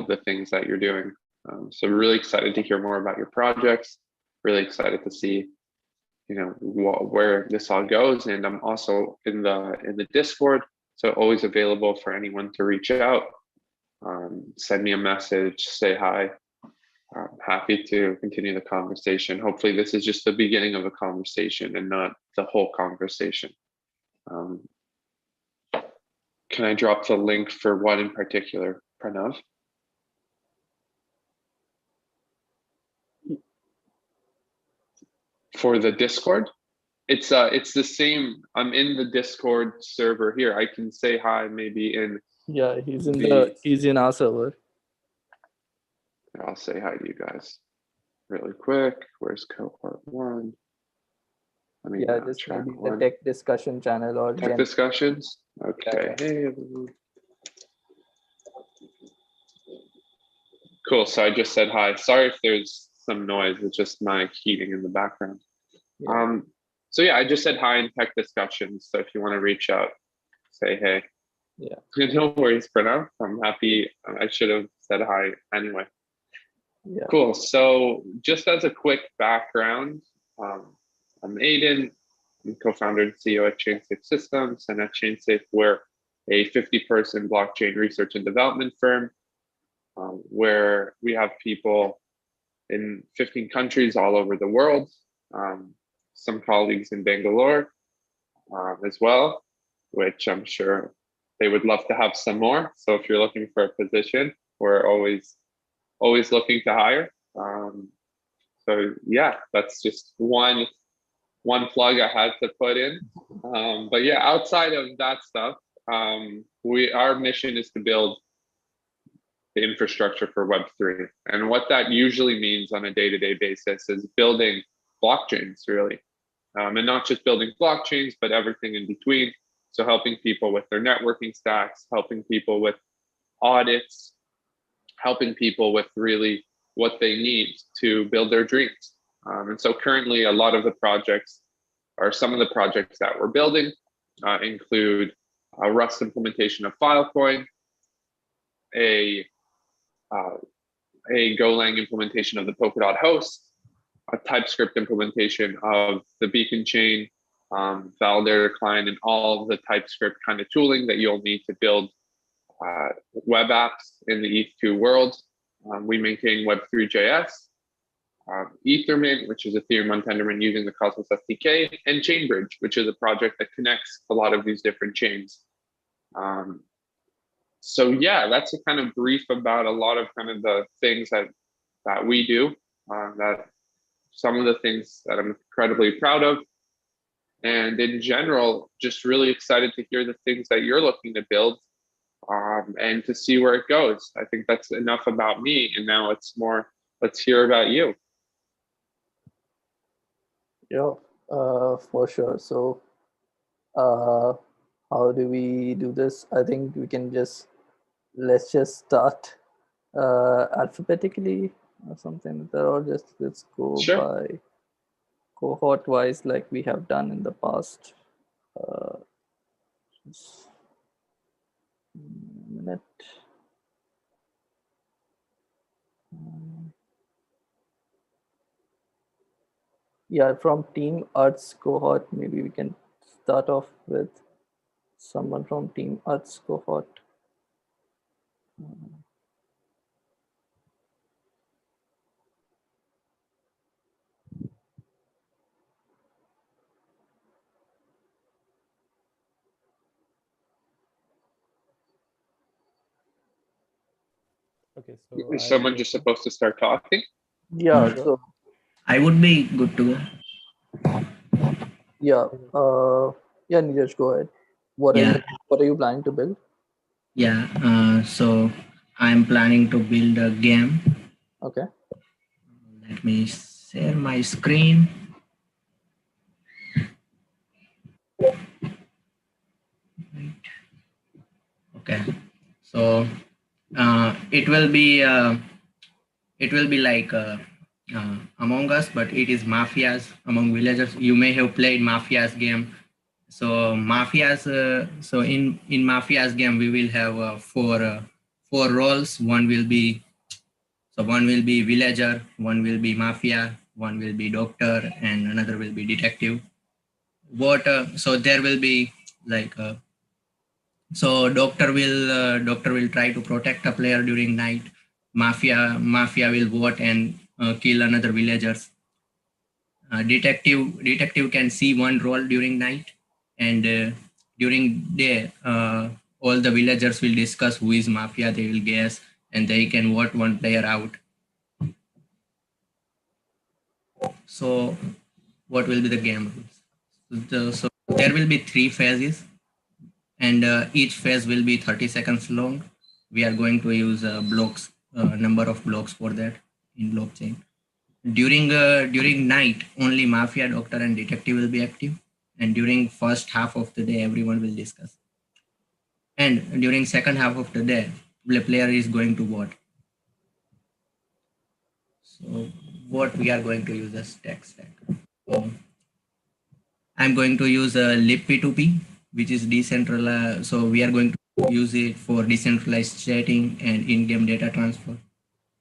of the things that you're doing. So really excited to hear more about your projects. Really excited to see, where this all goes. And I'm also in the Discord, so always available for anyone to reach out, send me a message, say hi. I'm happy to continue the conversation. Hopefully this is just the beginning of a conversation and not the whole conversation. Can I drop the link for what in particular, Pranav? For the Discord? It's the same. I'm in the Discord server here. I can say hi maybe in. Yeah, he's in our server. I'll say hi to you guys really quick. Where's cohort 1? Just maybe the tech discussion channel or tech discussions. Okay. Yeah. Hey. Cool. So I just said hi. Sorry if there's some noise. It's just my heating in the background. Yeah. So yeah, I just said hi in tech discussions. So if you want to reach out, say hey. Yeah. No worries for now. I'm happy. I should have said hi anyway. Yeah. Cool. So just as a quick background, I'm Aidan. I'm co-founder and CEO at ChainSafe Systems, and at ChainSafe, we're a 50-person blockchain research and development firm, where we have people in 15 countries all over the world. Some colleagues in Bangalore as well, which I'm sure they would love to have some more. So if you're looking for a position, we're always looking to hire. So yeah, that's just one plug I had to put in. But yeah, outside of that stuff, our mission is to build the infrastructure for Web3. And what that usually means on a day-to-day basis is building blockchains, really. And not just building blockchains, but everything in between. So helping people with their networking stacks, helping people with audits, helping people with really what they need to build their dreams. And so currently a lot of the projects, or some of the projects that we're building, include a Rust implementation of Filecoin, a Golang implementation of the Polkadot host, a TypeScript implementation of the beacon chain, validator client, and all of the TypeScript kind of tooling that you'll need to build web apps in the EIF2 world. We maintain Web3.js, Ethermint, which is Ethereum on Tendermint using the Cosmos SDK, and Chainbridge, which is a project that connects a lot of these different chains. So yeah, that's a kind of brief about a lot of kind of the things that we do, that some of the things that I'm incredibly proud of. And in general, just really excited to hear the things that you're looking to build, and to see where it goes. I think that's enough about me. And now it's more, let's hear about you. Yeah, for sure. So how do we do this? I think we can let's just start alphabetically or something like that, or just let's go by cohort wise like we have done in the past. Just a minute. Yeah, from Team Arts cohort, maybe we can start off with someone from Team Arts cohort. Okay, so is someone just supposed to start talking? Yeah, so I would be good to go. Yeah, yeah, Neeraj, go ahead. What are you planning to build? Yeah, so I'm planning to build a game. Okay. Let me share my screen. Okay, so it will be like Among Us, but it is mafias among villagers. You may have played mafias game. So mafias. So in mafias game, we will have four 4 roles. One will be villager, one will be mafia, one will be doctor, and another will be detective. So there will be like so doctor will try to protect a player during night. Mafia will vote and kill another villagers. Detective can see one role during night, and during day all the villagers will discuss who is mafia. They will guess, and they can vote one player out. So what will be the game rules? So there will be 3 phases, and each phase will be 30 seconds long. We are going to use blocks, number of blocks for that in blockchain. During night, only mafia, doctor, and detective will be active, and during first half of the day, everyone will discuss. And during second half of the day, the player is going to vote. So what we are going to use as tech stack. So I'm going to use a libp2p, which is decentralized. So we are going to use it for decentralized chatting and in-game data transfer.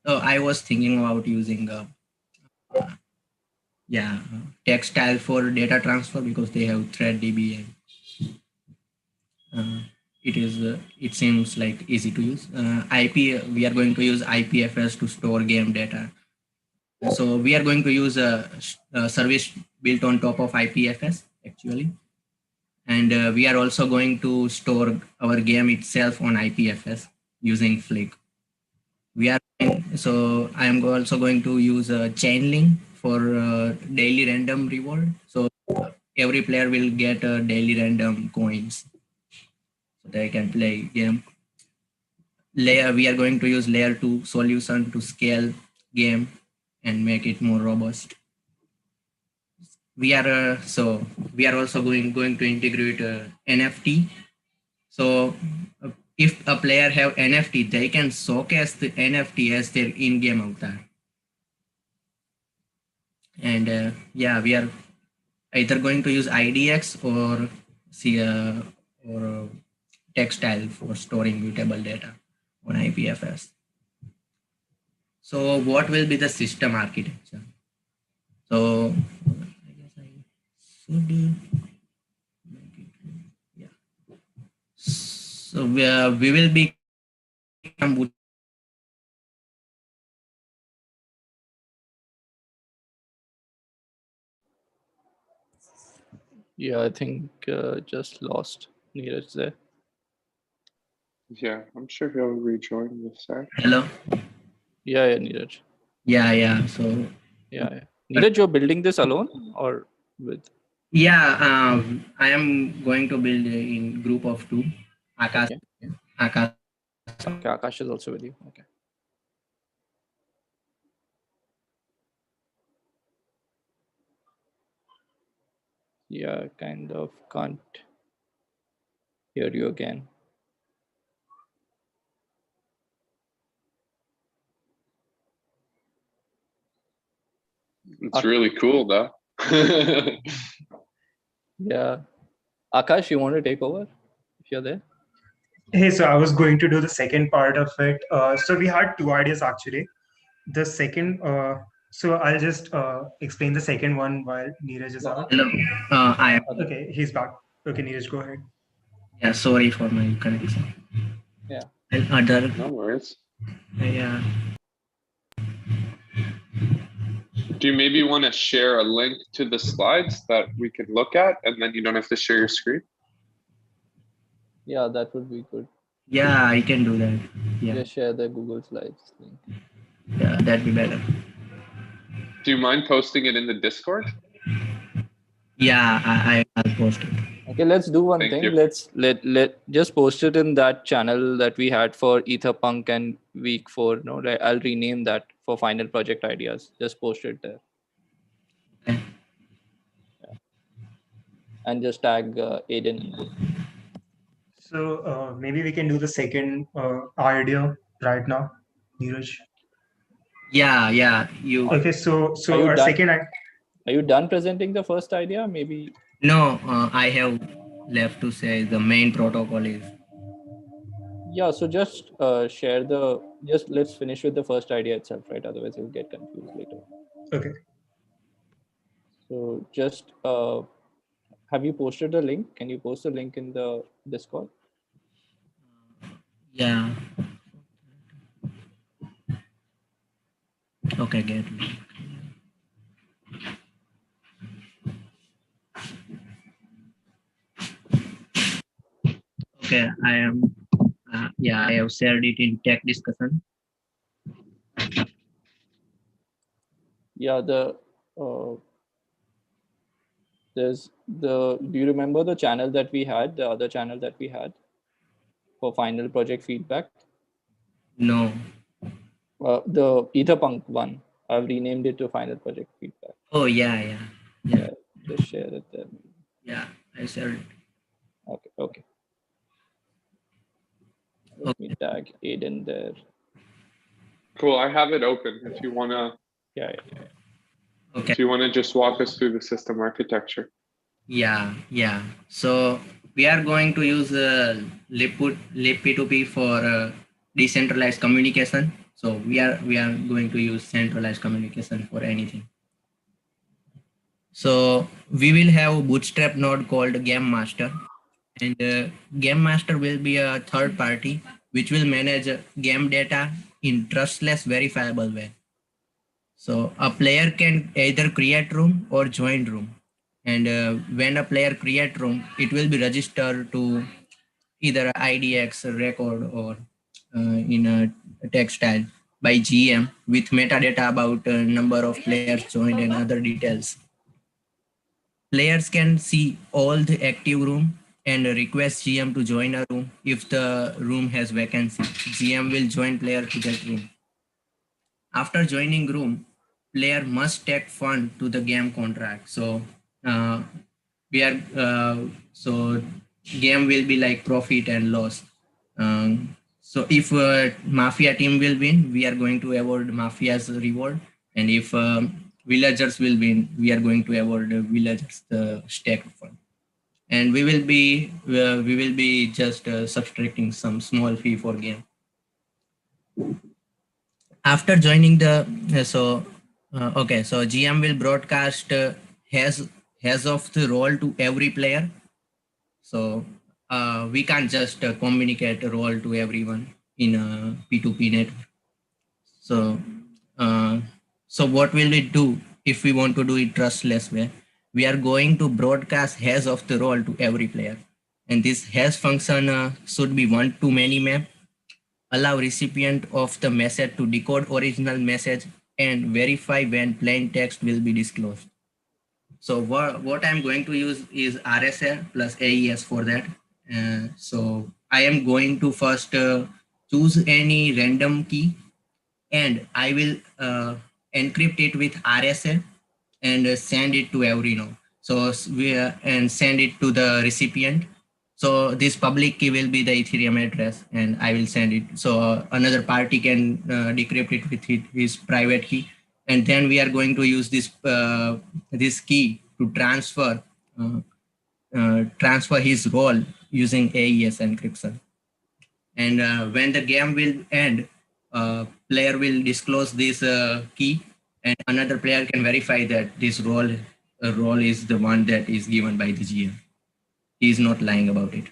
So I was thinking about using textile for data transfer because they have ThreadDB, and it seems like easy to use. We are going to use IPFS to store game data. So we are going to use a service built on top of IPFS actually, and we are also going to store our game itself on IPFS using Flick. I am also going to use a chain link for daily random reward. So every player will get a daily random coins so they can play game. We are going to use layer 2 solution to scale game and make it more robust. We are also going to integrate NFT. So if a player have NFT, they can showcase the NFT as their in-game avatar. And we are either going to use IDX or textile for storing mutable data on IPFS. So what will be the system architecture? So I guess I should make it. Yeah. So we will be Yeah, I think just lost Neeraj there. Yeah, I'm sure he'll rejoin in a sec. Hello. Yeah, Neeraj. Yeah. So Yeah. Neeraj, you're building this alone or with? yeah, I am going to build in group of 2. Akash. Okay. Akash. Okay, Akash is also with you. Okay. Yeah, I kind of can't hear you again. It's really cool though. Yeah. Akash, you want to take over if you're there? Hey, so I was going to do the second part of it. So we had 2 ideas actually. The second, so I'll just explain the second one while Neeraj is out. Hello. I am. Okay, he's back. Okay, Neeraj, go ahead. Yeah, sorry for my connection. Yeah. And other. No worries. Yeah. Do you maybe want to share a link to the slides that we can look at, and then you don't have to share your screen? Yeah, that would be good. Yeah, I can do that. Yeah. Just share the Google Slides link. Yeah, that'd be better. Do you mind posting it in the Discord? Yeah, I'll post it. Okay, let's do one Thank thing. you. Let just post it in that channel that we had for Etherpunk and week 4. No, I'll rename that for final project ideas. Just post it there. Okay. Yeah. And just tag Aidan in it. So maybe we can do the second idea right now, Neeraj. Yeah. You. Okay, so Are you our done? second. Are you done presenting the first idea? Maybe. No, I have left to say the main protocol is. Yeah, so just let's finish with the first idea itself, right? Otherwise you'll get confused later. Okay. So just have you posted the link? Can you post the link in the Discord? Yeah. Okay, get it. Okay, I am. Yeah, I have shared it in tech discussion. Yeah, do you remember the channel that we had, the other channel that we had for final project feedback? No. The Etherpunk one. I've renamed it to final project feedback. Oh yeah. Yeah, just share it there. Yeah, I shared it. Okay. Let me tag Aidan there. Cool. I have it open if you wanna. Yeah. Okay. If you wanna just walk us through the system architecture. Yeah. So we are going to use libp2p for decentralized communication. So we are going to use centralized communication for anything. So we will have a bootstrap node called game master, and game master will be a third party which will manage game data in trustless verifiable way. So a player can either create room or join room. And when a player create room, it will be registered to either IDX record or in a textile by GM with metadata about number of players joined and other details. Players can see all the active room and request GM to join a room. If the room has vacancy, GM will join player to that room. After joining room, player must take fund to the game contract. So we are so game will be like profit and loss. So if mafia team will win, we are going to award mafia's reward, and if villagers will win, we are going to award villagers the stake fund, and we will be just subtracting some small fee for game. After joining the so GM will broadcast has of the role to every player. So we can't just communicate a role to everyone in a P2P network. So so what will we do if we want to do it trustless way? We are going to broadcast has of the role to every player, and this has function should be one to many map, allow recipient of the message to decode original message and verify when plain text will be disclosed. So what I'm going to use is RSA plus AES for that. So I am going to first choose any random key, and I will encrypt it with RSA and send it to every node. So and send it to the recipient. So this public key will be the Ethereum address, and I will send it. So another party can decrypt it with his private key, and then we are going to use this key to transfer his role using AES encryption. And when the game will end, player will disclose this key, and another player can verify that this role is the one that is given by the GM. He is not lying about it.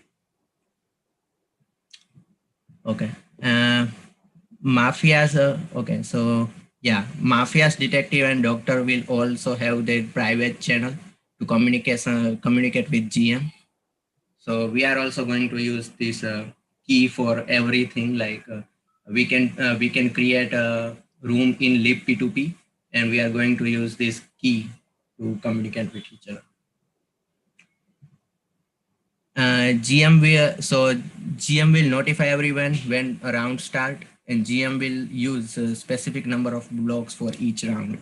Okay. Mafias. Okay. So yeah, mafias detective and doctor will also have their private channel to communicate with GM. So we are also going to use this key for everything. Like we can create a room in libp2p, and we are going to use this key to communicate with each other. GM will notify everyone when a round start, and GM will use a specific number of blocks for each round.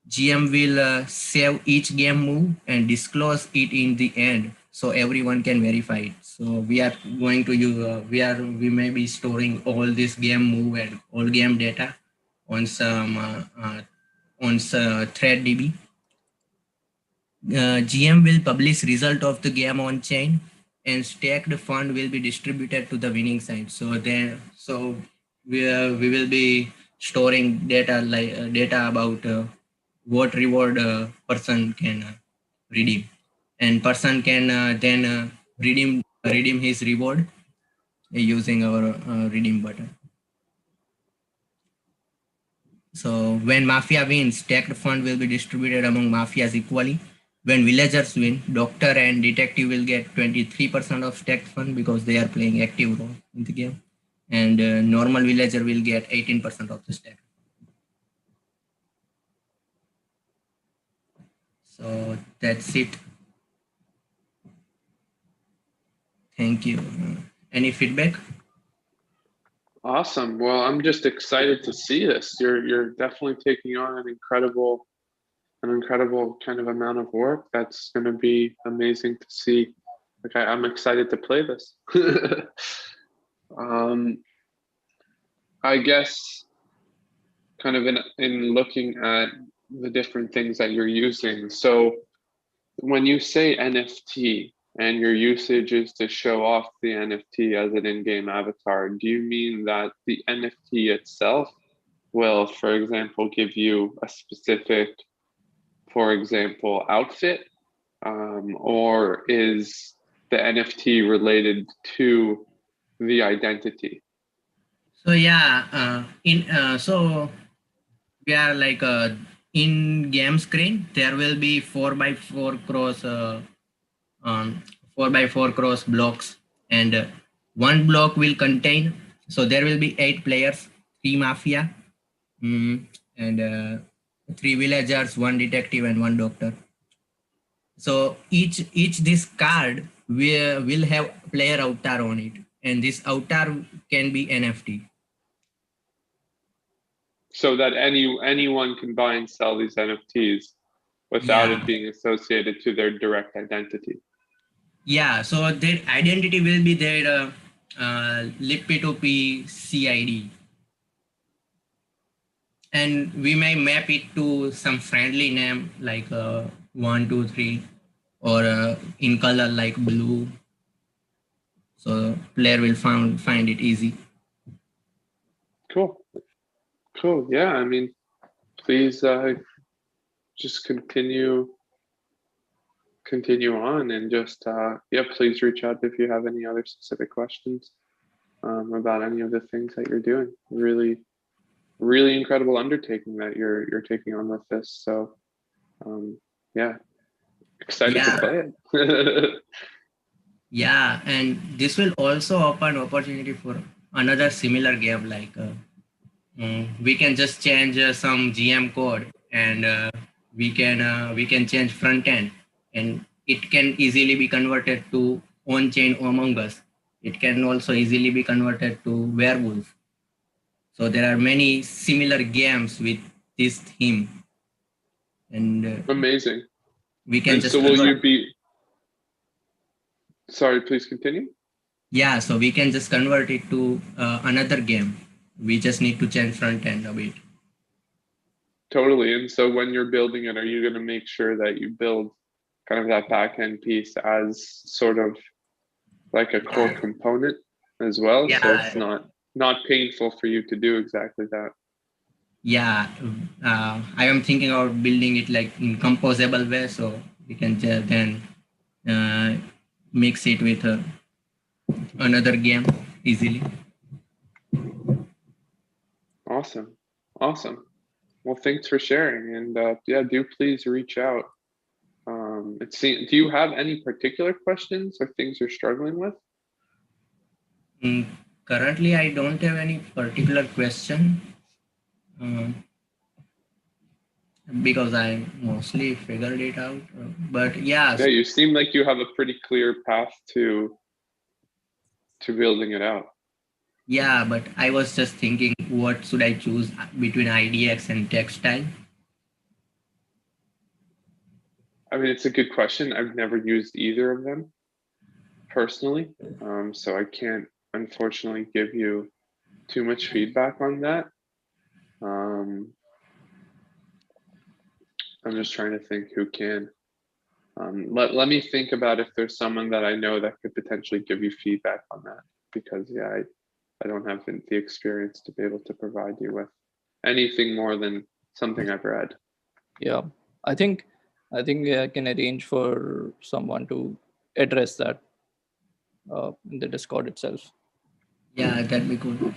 GM will save each game move and disclose it in the end, so everyone can verify it. So we are going to use we may be storing all this game move and all game data on some thread DB. GM will publish result of the game on chain, and staked fund will be distributed to the winning side. So we will be storing data like data about what reward person can redeem, and person can then redeem his reward using our redeem button. So when Mafia wins, stacked fund will be distributed among Mafias equally. When villagers win, Doctor and Detective will get 23% of stacked fund because they are playing active role in the game. And normal villager will get 18% of the stack. So that's it. Thank you. Any feedback? Awesome. Well, I'm just excited to see this. You're definitely taking on an incredible kind of amount of work. That's going to be amazing to see. Okay, I'm excited to play this. I guess kind of in looking at the different things that you're using. So when you say NFT and your usage is to show off the NFT as an in-game avatar, do you mean that the NFT itself will, for example, give you a specific, for example, outfit, or is the NFT related to the identity? So yeah, so we are like in game screen. There will be 4x4 cross 4x4 cross blocks, and one block will contain. So there will be 8 players, 3 mafia, and 3 villagers, 1 detective, and 1 doctor. So each this card will have player avatar on it, and this avatar can be NFT. So that anyone can buy and sell these NFTs without Yeah. it being associated to their direct identity. Yeah, so their identity will be their Lippy2P CID. And we may map it to some friendly name like 1, 2, 3, or in color like blue. So player will find it easy. Cool. Yeah, I mean, please just continue on, and just yeah, please reach out if you have any other specific questions about any of the things that you're doing. Really incredible undertaking that you're taking on with this. So yeah, excited to play it. Yeah, and this will also open opportunity for another similar game like we can just change some GM code, and we can change front end, and it can easily be converted to on-chain Among Us. It can also easily be converted to Werewolf. So there are many similar games with this theme, and Amazing. we can And just so will convert. you be? Sorry, please continue. Yeah, so we can just convert it to another game. We just need to change front end a bit. Totally. And so when you're building it, are you going to make sure that you build kind of that back end piece as sort of like a core component as well? Yeah. So it's not painful for you to do exactly that. Yeah, I am thinking about building it like in composable way, so we can then mix it with another game easily. Awesome. Well, thanks for sharing, and yeah, do please reach out. Do you have any particular questions or things you're struggling with? Currently, I don't have any particular question because I mostly figured it out. But yeah. Yeah, you seem like you have a pretty clear path to building it out. Yeah, but I was just thinking, what should I choose between IDX and textile? I mean, it's a good question. I've never used either of them personally, so I can't unfortunately give you too much feedback on that. I'm just trying to think who can. Let me think about if there's someone that I know that could potentially give you feedback on that, because yeah, I don't have the experience to be able to provide you with anything more than something I've read. Yeah, I think I can arrange for someone to address that in the Discord itself. Yeah, that'd be good.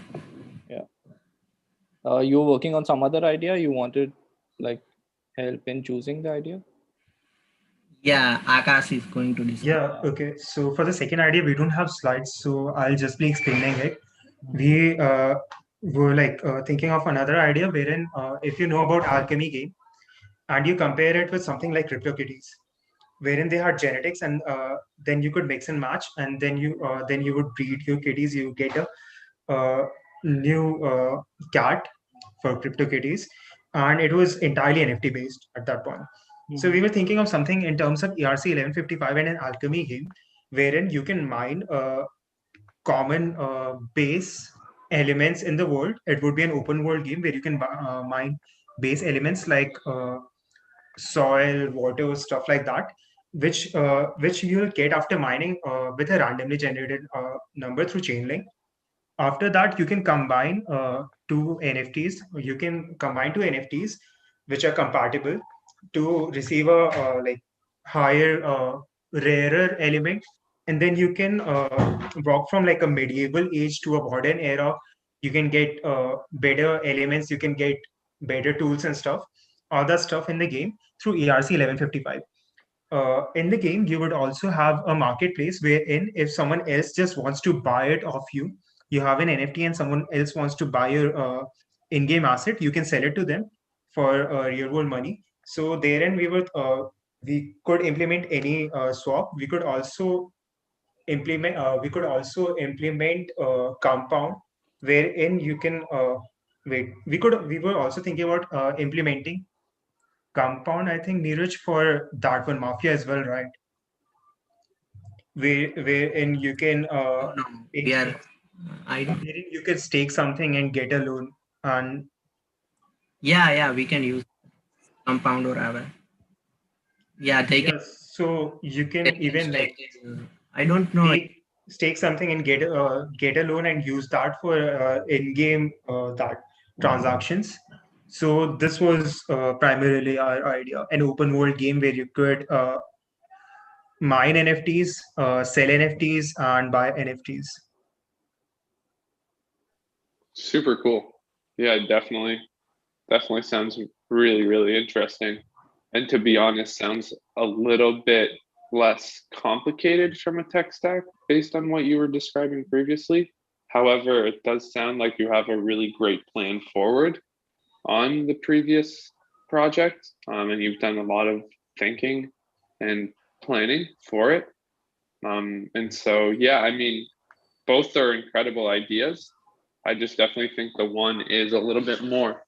Yeah. You were working on some other idea. You wanted like help in choosing the idea. Yeah, Akash is going to discuss. Yeah, okay. So for the second idea, we don't have slides, so I'll just be explaining it. We were like thinking of another idea wherein if you know about alchemy game and you compare it with something like CryptoKitties, wherein they had genetics and then you could mix and match, and then you would breed your kitties. You get a new cat for CryptoKitties, and it was entirely NFT based at that point. So we were thinking of something in terms of ERC 1155 and an alchemy game, wherein you can mine common base elements in the world. It would be an open world game where you can mine base elements like soil, water, stuff like that, which you'll get after mining with a randomly generated number through Chainlink. After that, you can combine two NFTs. You can combine two NFTs which are compatible to receive a like higher, rarer element, and then you can walk from like a medieval age to a modern era. You can get better elements. You can get better tools and stuff. All that stuff in the game through ERC 1155. In the game, you would also have a marketplace wherein if someone else just wants to buy it off you, you have an NFT and someone else wants to buy your in-game asset, you can sell it to them for real world money. So therein we could implement any swap. We could also implement compound wherein you can we were also thinking about implementing compound, I think, Neeraj, for that one, Mafia as well, right? Wherein you can No, we are. I wherein you can stake something and get a loan. And yeah, we can use compound or other. Yeah, they can. yes, so you They can can even like stake. I don't know. stake something and get a loan and use that for in-game that transactions. So this was primarily our idea, an open world game where you could mine NFTs, sell NFTs, and buy NFTs. Super cool. Yeah, definitely sounds really interesting. And to be honest, sounds a little bit less complicated from a tech stack based on what you were describing previously. However, it does sound like you have a really great plan forward on the previous project, and you've done a lot of thinking and planning for it. And so, yeah, I mean, both are incredible ideas. I just definitely think the one is a little bit more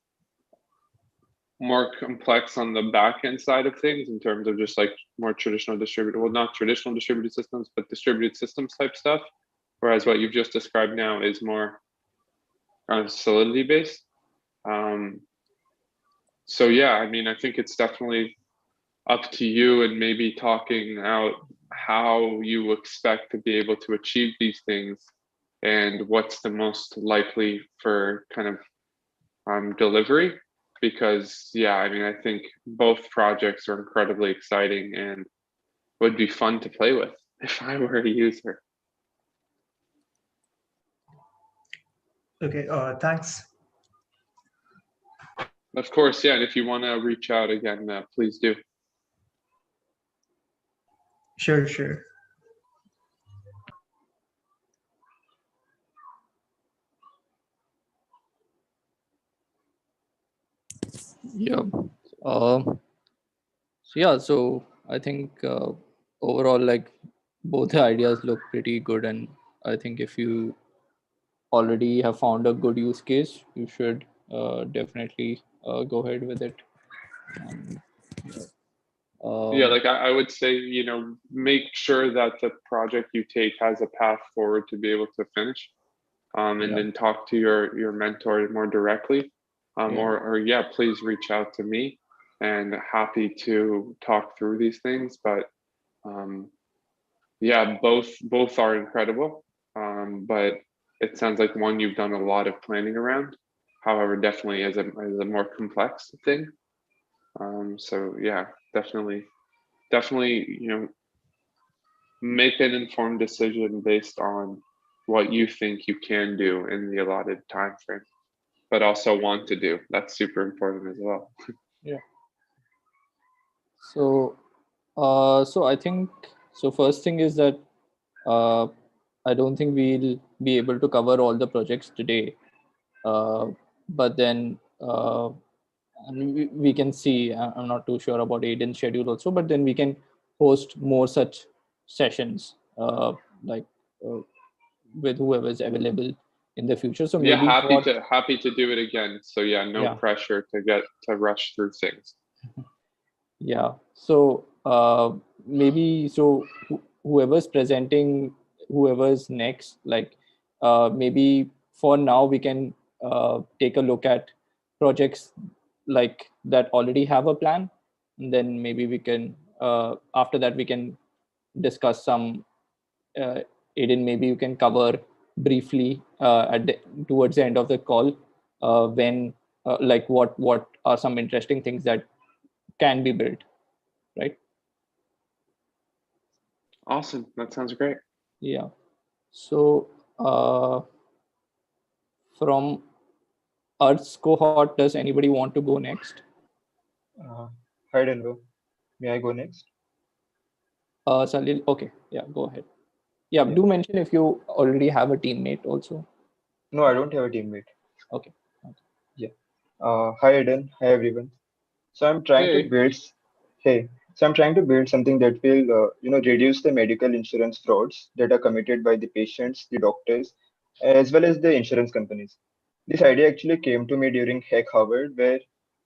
complex on the back end side of things in terms of just like more traditional distributed, well, not traditional distributed systems, but distributed systems type stuff. Whereas what you've just described now is more Solidity based. So yeah, I mean, I think it's definitely up to you and maybe talking out how you expect to be able to achieve these things and what's the most likely for kind of delivery. Because yeah, I mean, I think both projects are incredibly exciting and would be fun to play with if I were a user. Okay, thanks. Of course, yeah, and if you want to reach out again, please do. Sure. Yeah. So I think overall, like both the ideas look pretty good, and I think if you already have found a good use case, you should definitely go ahead with it. And, Yeah, like I would say, you know, make sure that the project you take has a path forward to be able to finish, and Yeah. then talk to your mentor more directly, Yeah. or yeah, please reach out to me, and happy to talk through these things. But Yeah, both are incredible, but it sounds like one you've done a lot of planning around. However, definitely as a more complex thing. So yeah, definitely, make an informed decision based on what you think you can do in the allotted time frame, but also want to do. That's super important as well. Yeah. So, so I think so. First thing is that uh, I don't think we'll be able to cover all the projects today. But then and we can see. I'm not too sure about Aiden's schedule also, but then we can host more such sessions, like uh, with whoever is available in the future. So Yeah, maybe happy to do it again. So yeah, no pressure to rush through things. Yeah. So maybe so whoever's presenting, whoever's next, like maybe for now we can take a look at projects like that already have a plan, and then maybe we can after that we can discuss some. Aiden, maybe you can cover briefly towards the end of the call when like what are some interesting things that can be built, right? Awesome. That sounds great. Yeah. So from Earth's cohort, does anybody want to go next? Hi, Denver. May I go next? Salil, okay. Yeah, go ahead. Yeah, Yeah. do mention if you already have a teammate also. No, I don't have a teammate. Okay. Yeah. Hi, Eden. Hi, everyone. So I'm trying to Hey. build. Hey. So I'm trying to build something that will, reduce the medical insurance frauds that are committed by the patients, the doctors, as well as the insurance companies. This idea actually came to me during Hack Harvard, where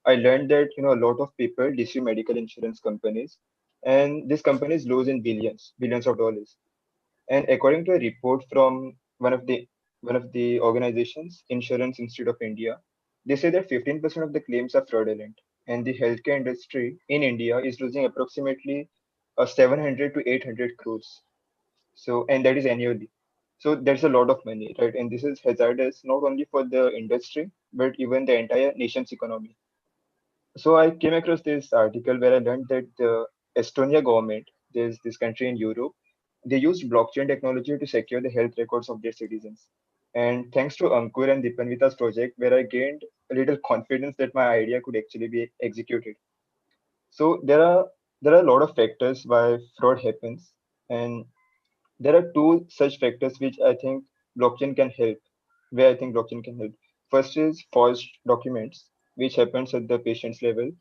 I learned that a lot of people sue medical insurance companies, and these companies lose in billions of dollars. And according to a report from one of the organizations, Insurance Institute of India, they say that 15% of the claims are fraudulent, and the healthcare industry in India is losing approximately 700 to 800 crores. So, and that is annually. So that's a lot of money, right? And this is hazardous not only for the industry but even the entire nation's economy. So I came across this article where I learned that the Estonia government, there's this country in Europe, they used blockchain technology to secure the health records of their citizens. And thanks to Ankur and Dipanvita's project, where I gained a little confidence that my idea could actually be executed. So there are a lot of factors why fraud happens, and there are two such factors which I think blockchain can help. Where I think blockchain can help. First is forged documents, which happens at the patient's level.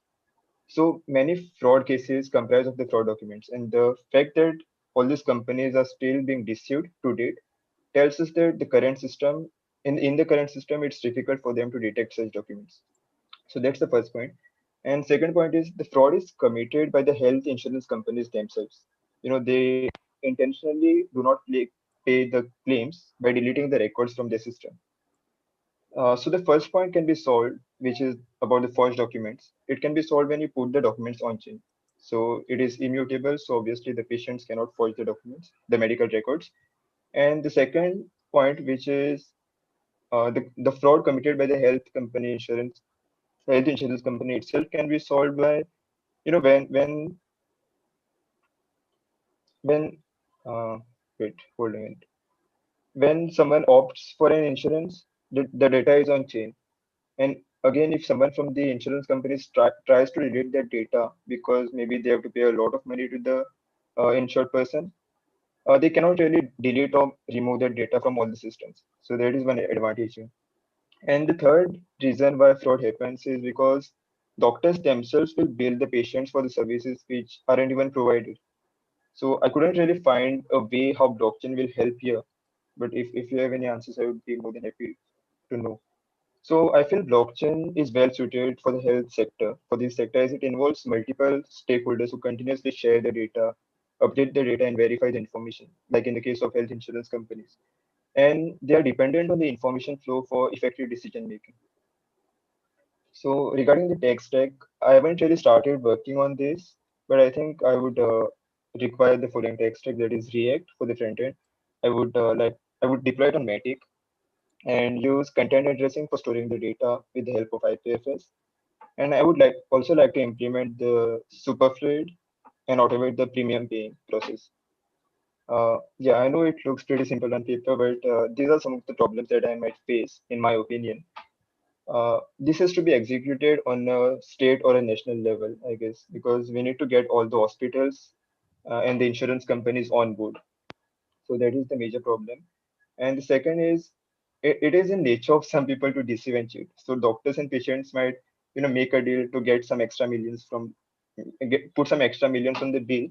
So many fraud cases comprise of the fraud documents, and the fact that all these companies are still being deceived to date tells us that the current system, in the current system, it's difficult for them to detect such documents. So that's the first point. And second point is the fraud is committed by the health insurance companies themselves. They intentionally do not pay the claims by deleting the records from their system. So the first point can be solved, which is about the forged documents. It can be solved when you put the documents on chain. So it is immutable. So obviously the patients cannot forge the documents, the medical records. And the second point, which is the fraud committed by the health insurance company itself, can be solved by, when uh, wait, hold on a minute. When someone opts for an insurance, the data is on chain. And again, if someone from the insurance companies tries to delete that data because maybe they have to pay a lot of money to the insured person, they cannot really delete or remove that data from all the systems. So that is one advantage here. And the third reason why fraud happens is because doctors themselves will bill the patients for the services which aren't even provided. So I couldn't really find a way how blockchain will help here. But if you have any answers, I would be more than happy to know. So I feel blockchain is well suited for the health sector. For this sector, as it involves multiple stakeholders who continuously share the data, update the data, and verify the information, like in the case of health insurance companies. And they are dependent on the information flow for effective decision making. So regarding the tech stack, I haven't really started working on this, but I think I would require the following tech stack, that is React for the front end. I would deploy it on Matic and use content addressing for storing the data with the help of IPFS. And I would also like to implement the Superfluid and automate the premium paying process. Yeah, I know it looks pretty simple on paper, but these are some of the problems that I might face, in my opinion. This has to be executed on a state or a national level, I guess, because we need to get all the hospitals and the insurance companies on board. So that is the major problem. And the second is, it is in nature of some people to deceive and cheat. So doctors and patients might, make a deal to get some extra millions put some extra millions on the bill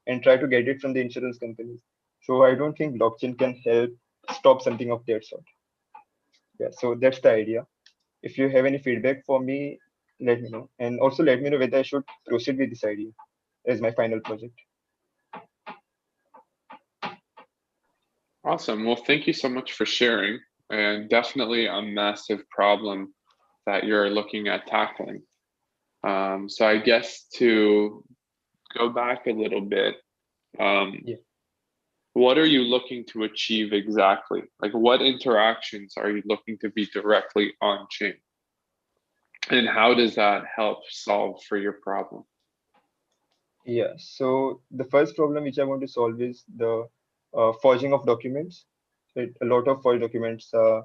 and try to get it from the insurance companies. So I don't think blockchain can help stop something of that sort. Yeah, so that's the idea. If you have any feedback for me, let me know. And also let me know whether I should proceed with this idea as my final project. Awesome. Well, thank you so much for sharing, and definitely a massive problem that you're looking at tackling. So I guess to go back a little bit, what are you looking to achieve exactly? Like, what interactions are you looking to be directly on chain? And how does that help solve for your problem? Yeah, so the first problem which I want to solve is the forging of documents. A lot of forged documents are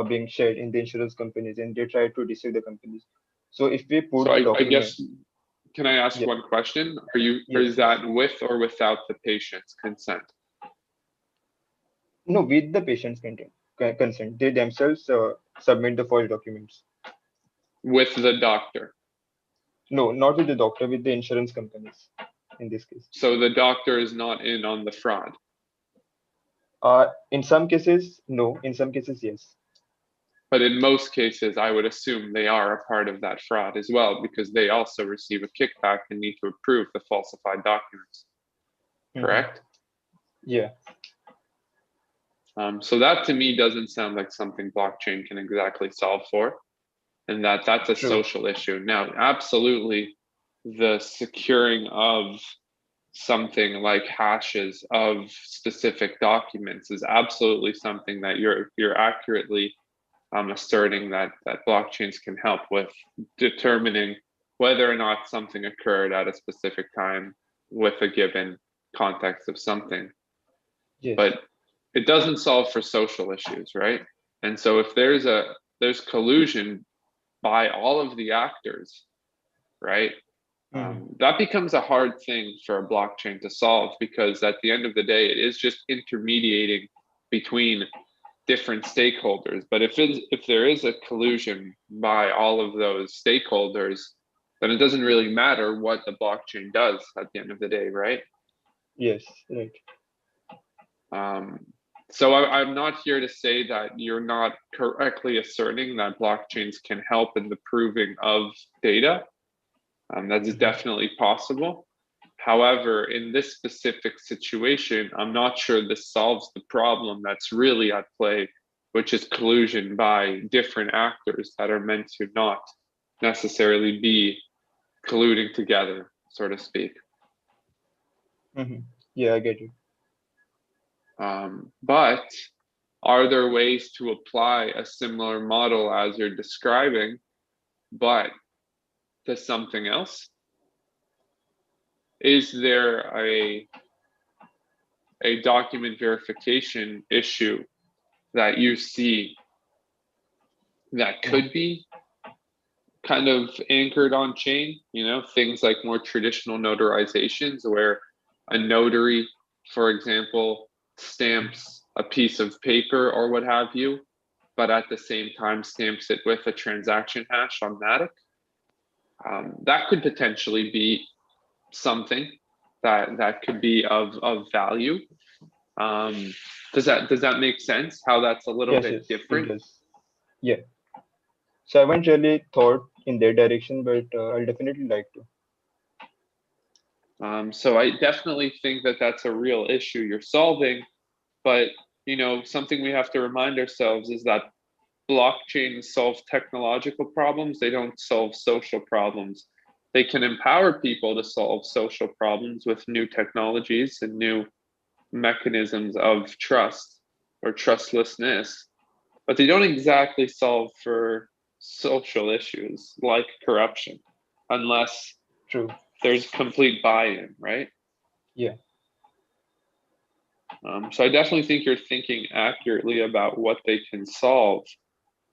being shared in the insurance companies, and they try to deceive the companies. So if we put So the I guess, document, can I ask Yeah. one question? Is Yes. that with or without the patient's consent? No, with the patient's consent, they themselves submit the forged documents. With the doctor. No, not with the doctor, with the insurance companies in this case. So the doctor is not in on the fraud. In some cases, no. In some cases, yes. But in most cases, I would assume they are a part of that fraud as well, because they also receive a kickback and need to approve the falsified documents. Correct? Yeah. So that to me doesn't sound like something blockchain can exactly solve for, and that's a True. social issue. Now, absolutely, the securing of something like hashes of specific documents is absolutely something that you're accurately asserting that blockchains can help with determining whether or not something occurred at a specific time with a given context of something. Yes. But it doesn't solve for social issues, right? And so if there's collusion by all of the actors, right? That becomes a hard thing for a blockchain to solve, because at the end of the day, it is just intermediating between different stakeholders. But if there is a collusion by all of those stakeholders, then it doesn't really matter what the blockchain does at the end of the day, right? Yes, right. So I'm not here to say that you're not correctly asserting that blockchains can help in the proving of data. That's definitely possible. However, in this specific situation, I'm not sure this solves the problem that's really at play, which is collusion by different actors that are meant to not necessarily be colluding together, so to speak. Yeah, I get you. But are there ways to apply a similar model as you're describing, but to something else? Is there a document verification issue that you see that could be kind of anchored on chain? Things like more traditional notarizations, where a notary, for example, stamps a piece of paper or what have you, but at the same time stamps it with a transaction hash on Matic. That could potentially be something that could be of value. Does that make sense? How that's a little bit different? It does. Yeah. So I haven't really thought in that direction, but I'll definitely like to. So I definitely think that that's a real issue you're solving, but something we have to remind ourselves is that blockchains solve technological problems. They don't solve social problems. they can empower people to solve social problems with new technologies and new mechanisms of trust or trustlessness, but they don't exactly solve for social issues like corruption unless True. there's complete buy-in, right? Yeah. So I definitely think you're thinking accurately about what they can solve,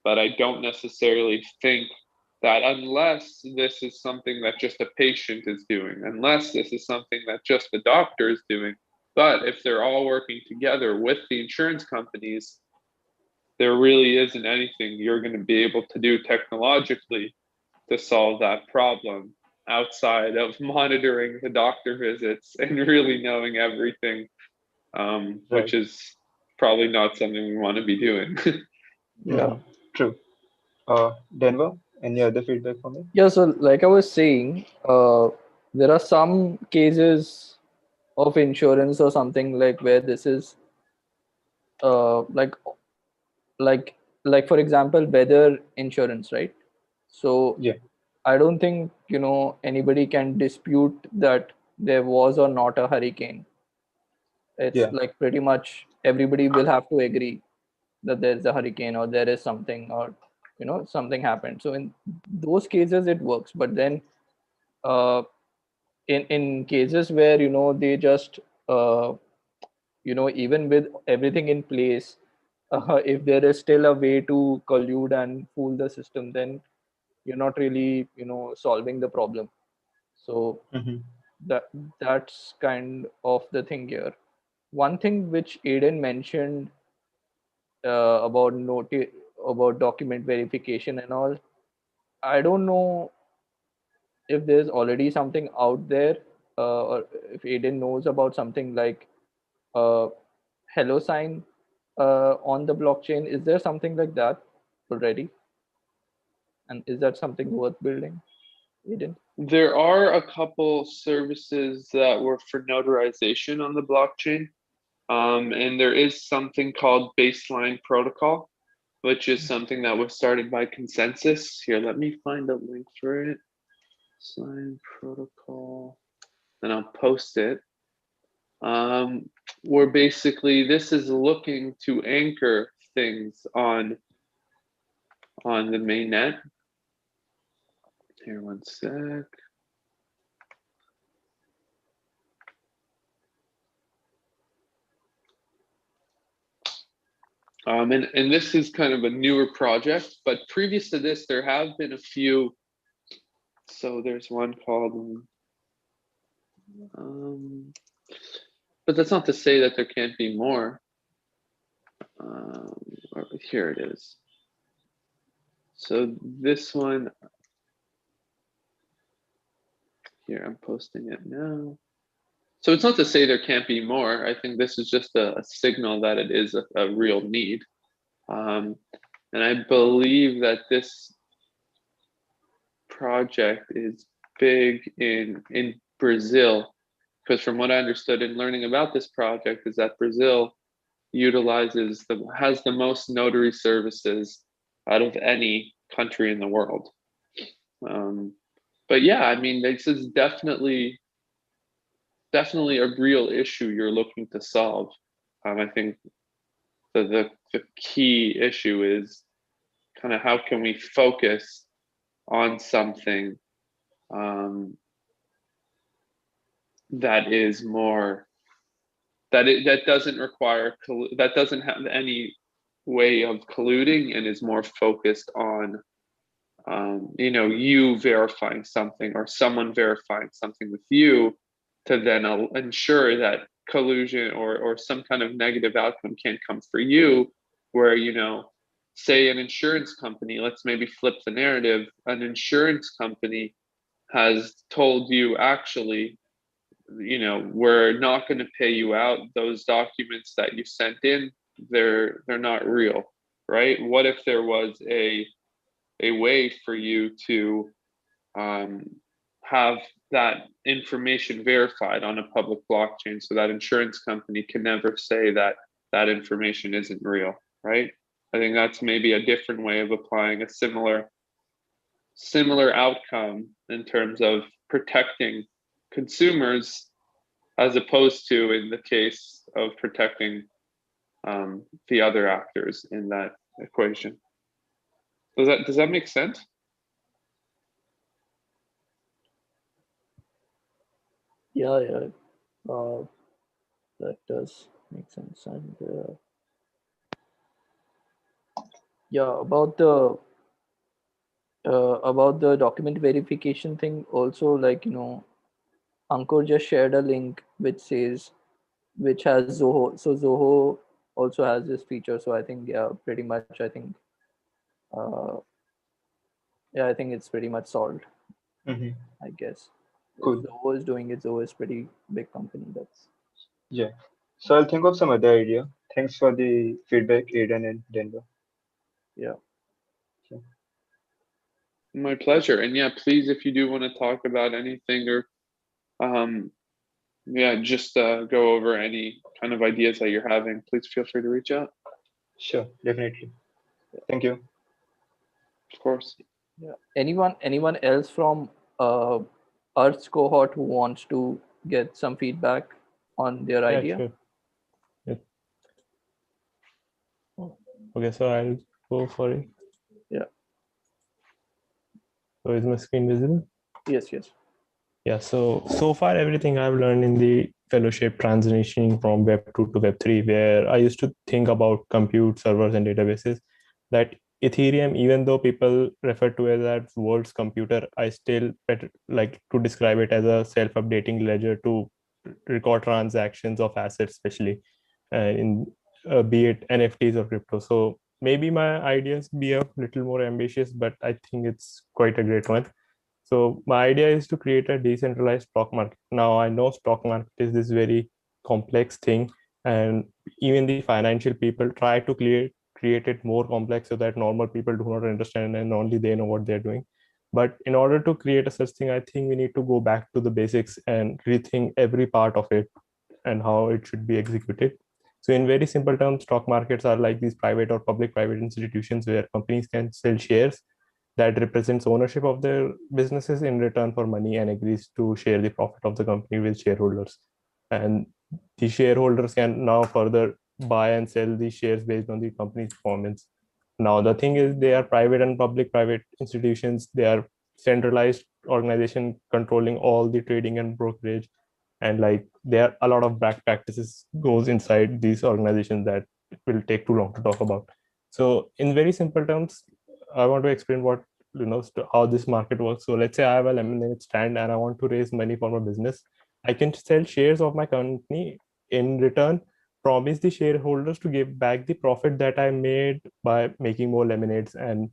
but I don't necessarily think that unless this is something that just a patient is doing, unless this is something that just the doctor is doing, but if they're all working together with the insurance companies, there really isn't anything you're going to be able to do technologically to solve that problem outside of monitoring the doctor visits and really knowing everything, which Right. is probably not something we want to be doing. Yeah. True. Denver, any other feedback from you? Yeah, so like I was saying, there are some cases of insurance or something like where this is uh, like like like for example weather insurance, right? So Yeah. I don't think anybody can dispute that there was or not a hurricane. It's Yeah. like pretty much everybody will have to agree that there's a hurricane or there is something, or something happened. So in those cases it works, but then uh, in cases where they just even with everything in place, if there is still a way to collude and fool the system, then you're not really solving the problem. So Hmm. that that's kind of the thing here. One thing which Aiden mentioned about about document verification and all, I don't know if there's already something out there, or if Aiden knows about something like uh, hello sign on the blockchain. Is there something like that already? And is that something worth building, Aiden? There are a couple services that were for notarization on the blockchain. And there is something called Baseline Protocol, which is something that was started by Consensus. Here, let me find a link for it. Baseline Protocol, and I'll post it. Where basically this is looking to anchor things on the mainnet. Here, one sec. And this is kind of a newer project, but previous to this, there have been a few. So there's one called, but that's not to say that there can't be more. Here it is. So this one, here, I'm posting it now. So it's not to say there can't be more. I think this is just a signal that it is a real need. And I believe that this project is big in Brazil, because from what I understood in learning about this project is that Brazil has the most notary services out of any country in the world. But yeah, I mean, this is definitely a real issue you're looking to solve. I think the key issue is kind of how can we focus on something that is more that doesn't require that doesn't have any way of colluding and is more focused on you verifying something or someone verifying something with you to then ensure that collusion or some kind of negative outcome can't come for you, where say an insurance company, let's maybe flip the narrative, an insurance company has told you, actually, we're not going to pay you out. Those documents that you sent in, they're not real, right? What if there was a way for you to have that information verified on a public blockchain, so that insurance company can never say that that information isn't real, right? I think that's maybe a different way of applying a similar similar outcome in terms of protecting consumers as opposed to in the case of protecting the other actors in that equation. Does that make sense? Yeah. That does make sense. And yeah, about the document verification thing also, like, Ankur just shared a link which has Zoho. So Zoho also has this feature. So I think, yeah, pretty much, I think, I think it's pretty much solved, Mhm. I guess. Cool. If Zoho is doing it, Zoho is pretty big company. That's Yeah. So I'll think of some other idea. Thanks for the feedback, Aidan and Denver. yeah. My pleasure. And yeah, please, if you do want to talk about anything or just go over any kind of ideas that you're having, please feel free to reach out. Sure, definitely. Thank you. Of course. Yeah. Anyone else from Earth's cohort who wants to get some feedback on their Yeah, idea? sure. Yeah. Okay, so I'll go for it. Yeah. So is my screen visible? Yes. Yeah, so far everything I've learned in the fellowship transitioning from Web 2 to Web 3, where I used to think about compute servers and databases, that Ethereum, even though people refer to it as world's computer, I still better like to describe it as a self-updating ledger to record transactions of assets, especially in be it NFTs or crypto. So maybe my ideas be a little more ambitious, but I think it's quite a great one. So my idea is to create a decentralized stock market. Now I know stock market is this very complex thing, and even the financial people try to create it more complex so that normal people do not understand and only they know what they're doing. But in order to create a such thing, I think we need to go back to the basics and rethink every part of it and how it should be executed. So in very simple terms, stock markets are like these private or public-private institutions where companies can sell shares that represents ownership of their businesses in return for money and agrees to share the profit of the company with shareholders. And the shareholders can now further buy and sell these shares based on the company's performance. Now, the thing is, they are private and public private institutions. They are centralized organization controlling all the trading and brokerage. And like there are a lot of bad practices goes inside these organizations that it will take too long to talk about. So in very simple terms, I want to explain what how this market works. So let's say I have a lemonade stand and I want to raise money for my business. I can sell shares of my company, in return promise the shareholders to give back the profit that I made by making more lemonades and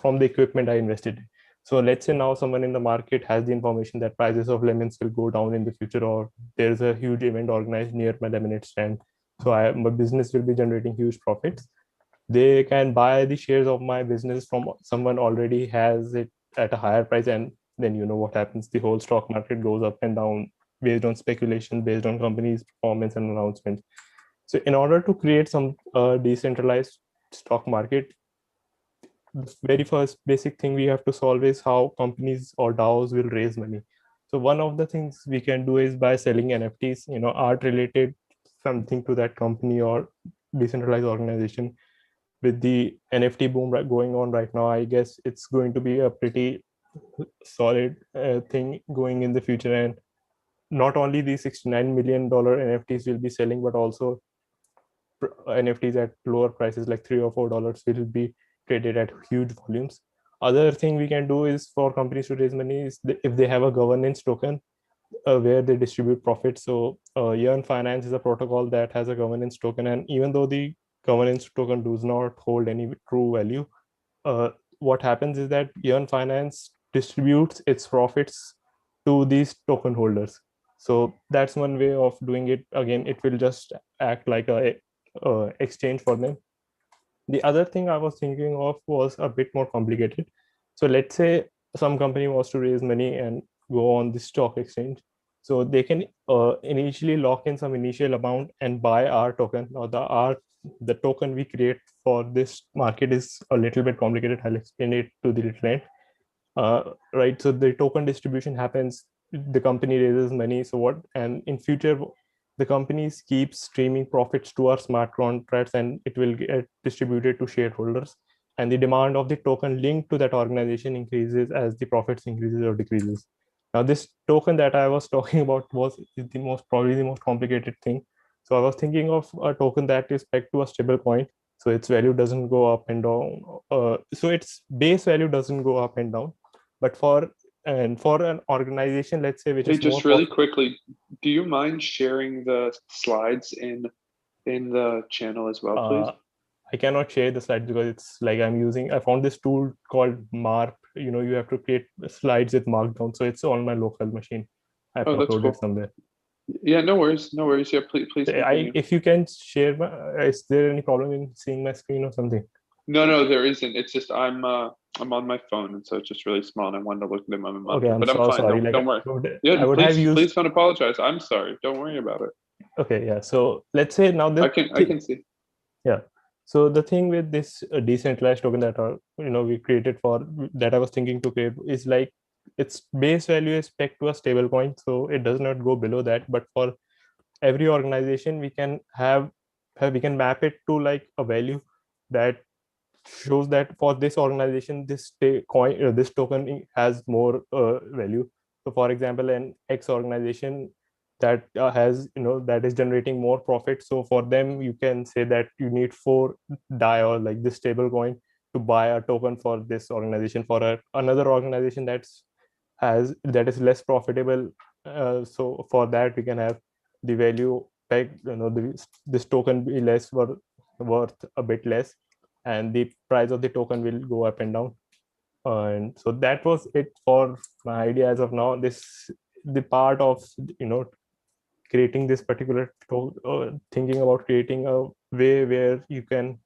from the equipment I invested in. So let's say now someone in the market has the information that prices of lemons will go down in the future, or there's a huge event organized near my lemonade stand. So my business will be generating huge profits. They can buy the shares of my business from someone already has it at a higher price, and then you know what happens. The whole stock market goes up and down based on speculation, based on companies' performance and announcements. So in order to create some decentralized stock market, the very first basic thing we have to solve is how companies or DAOs will raise money. So one of the things we can do is by selling NFTs, art related something to that company or decentralized organization. With the NFT boom going on right now, I guess it's going to be a pretty solid thing going in the future. And not only the $69 million NFTs will be selling, but also NFTs at lower prices like $3 or $4 will be traded at huge volumes. Other thing we can do is for companies to raise money is if they have a governance token where they distribute profits. So Yearn Finance is a protocol that has a governance token, and even though the governance token does not hold any true value, uh, what happens is that Yearn Finance distributes its profits to these token holders. So that's one way of doing it. Again, it will just act like a exchange for them. The other thing I was thinking of was a bit more complicated. So let's say some company wants to raise money and go on the stock exchange. So they can initially lock in some initial amount and buy our token. Now the token we create for this market is a little bit complicated. I'll explain it to the little end. right? So the token distribution happens, the company raises money. So what, and in future, the companies keep streaming profits to our smart contracts and it will get distributed to shareholders. And the demand of the token linked to that organization increases as the profits increases or decreases. Now, this token that I was talking about is probably the most complicated thing. So I was thinking of a token that is pegged to a stable coin. So its value doesn't go up and down. So its base value doesn't go up and down. But for an organization, let's say, which Hey, is just more really quickly, do you mind sharing the slides in the channel as well, please? I cannot share the slides because it's like I found this tool called MARP. You have to create slides with Markdown. So it's on my local machine. I have Oh, that's uploaded cool. somewhere. Yeah, no worries. No worries. Yeah, please continue. If you can share, is there any problem in seeing my screen or something? No, there isn't. It's just I'm on my phone, and so it's just really small, and I wanted to look at them on my Okay, monitor. But I'm so fine. sorry. Don't worry. I would have used. Please don't apologize. I'm sorry. Don't worry about it. Okay, yeah. So let's say now I can see. Yeah. So the thing with this decentralized token that we created for that I was thinking to create is like its base value is pegged to a stable coin, so it does not go below that. But for every organization, we can we can map it to like a value that shows that for this organization, this token has more value. So for example, an X organization that has that is generating more profit, so for them you can say that you need 4 DAI or like this stable coin to buy a token for this organization. For another organization that is less profitable, so for that we can have the value peg, this token be worth a bit less, and the price of the token will go up and down. And so that was it for my idea as of now. The part of creating this particular thinking about creating a way where you can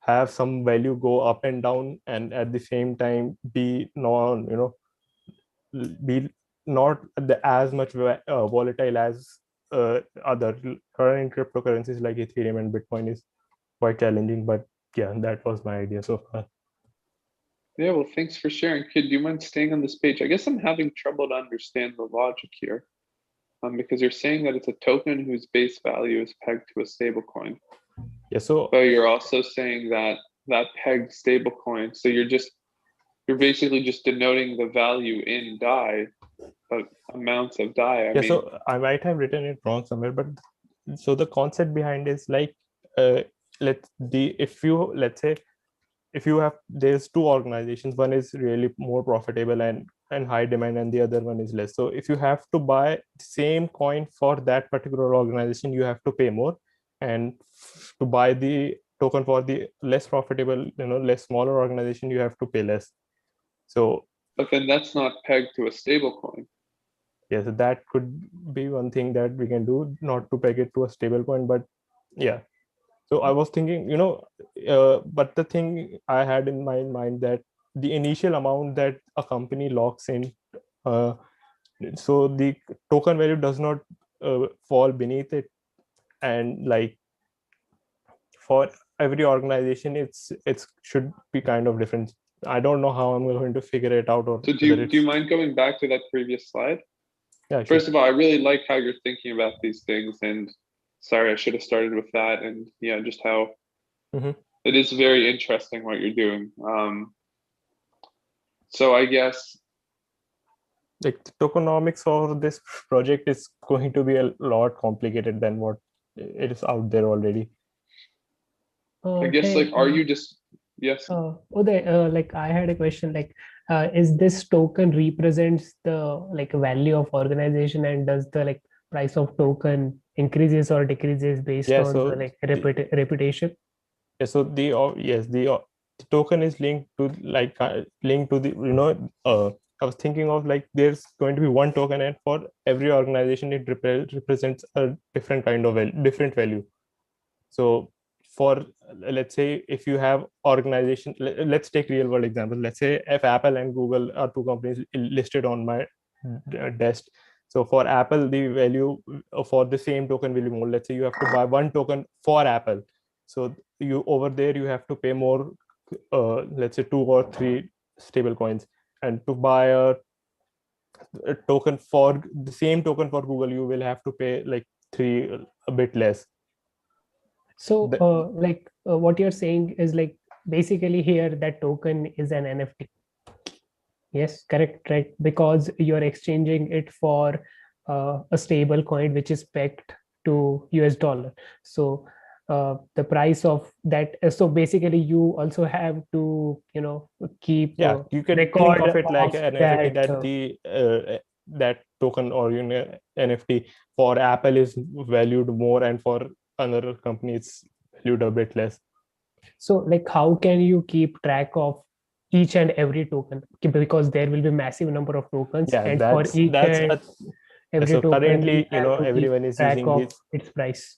have some value go up and down and at the same time be not as much volatile as other current cryptocurrencies like Ethereum and Bitcoin is quite challenging. But yeah, that was my idea so far. Yeah, well, thanks for sharing. Kid, do you mind staying on this page? I guess I'm having trouble to understand the logic here, because you're saying that it's a token whose base value is pegged to a stable coin. Yeah. So but you're also saying that pegged stable coin. So you're basically just denoting the value in DAI, amounts of DAI. I mean, so I might have written it wrong somewhere, but so the concept behind is like let's say if you have, there's 2 organizations, one is really more profitable and high demand and the other one is less. So if you have to buy the same coin for that particular organization, you have to pay more, and to buy the token for the less profitable, less smaller organization, you have to pay less. So but then that's not pegged to a stable coin. Yeah, so that could be one thing that we can do, not to peg it to a stable coin. But yeah, so I was thinking, but the thing I had in my mind that the initial amount that a company locks in, so the token value does not fall beneath it, and like for every organization, it's should be kind of different. I don't know how I'm going to figure it out. Or so do you mind going back to that previous slide? Yeah. First of all, I really like how you're thinking about these things, and sorry, I should have started with that. And yeah, just how it is very interesting what you're doing. So I guess like the tokenomics for this project is going to be a lot complicated than what it is out there already. I guess like, are you just yes? Uday, like I had a question. Like, is this token represents the like value of organization, and does the like price of token increases or decreases based on the like reputation? Yeah, so the token is linked to the I was thinking of like there's going to be one token, and for every organization it represents a different kind of different value. So for let's say if you have organization, let's take real world example. Let's say if Apple and Google are 2 companies listed on my desk. So for Apple, the value for the same token will be more. Let's say you have to buy 1 token for Apple. So you over there you have to pay more, let's say 2 or 3 stable coins. and to buy a token for the same token for Google, you will have to pay like a bit less. So what you're saying is like basically here that token is an NFT. Yes, correct, right? Because you're exchanging it for a stable coin which is pegged to US dollar. So the price of that. So basically, you also have to keep You can record think of it like an NFT that that token or NFT for Apple is valued more, and for another company it's valued a bit less. So like how can you keep track of each and every token, because there will be massive number of tokens, and for each and every so token currently you have to everyone keep is track using of this. its price.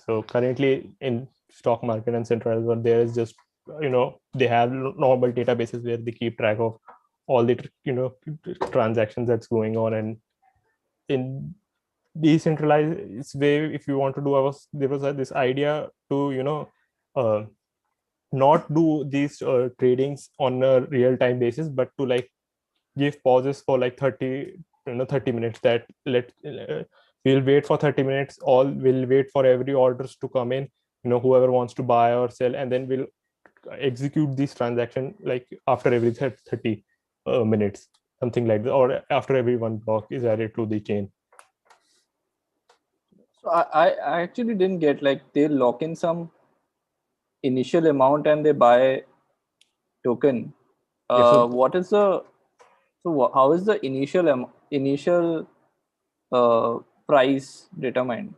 So currently in stock market and centralized world, there is just they have normal databases where they keep track of all the transactions that's going on. And in decentralized way, if you want to do, there was this idea to not do these tradings on a real-time basis, but to like give pauses for like 30 minutes, that we'll wait for 30 minutes, all will wait for every orders to come in, whoever wants to buy or sell, and then we'll execute this transaction like after every 30 minutes, something like that, or after every one block is added to the chain. So I actually didn't get, like, they lock in some initial amount and they buy token. What is the how is the initial price determined?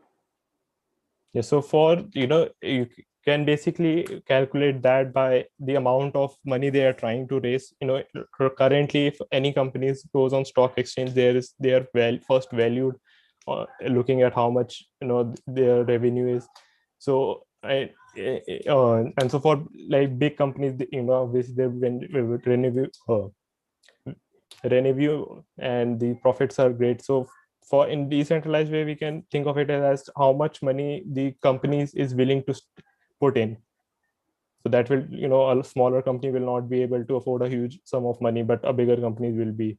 So for you can basically calculate that by the amount of money they are trying to raise. Currently, if any companies goes on stock exchange, they are first valued looking at how much their revenue is. So and so for like big companies, which they revenue and the profits are great. So for in decentralized way, we can think of it as how much money the companies is willing to put in. So that will, a smaller company will not be able to afford a huge sum of money, but a bigger company will be.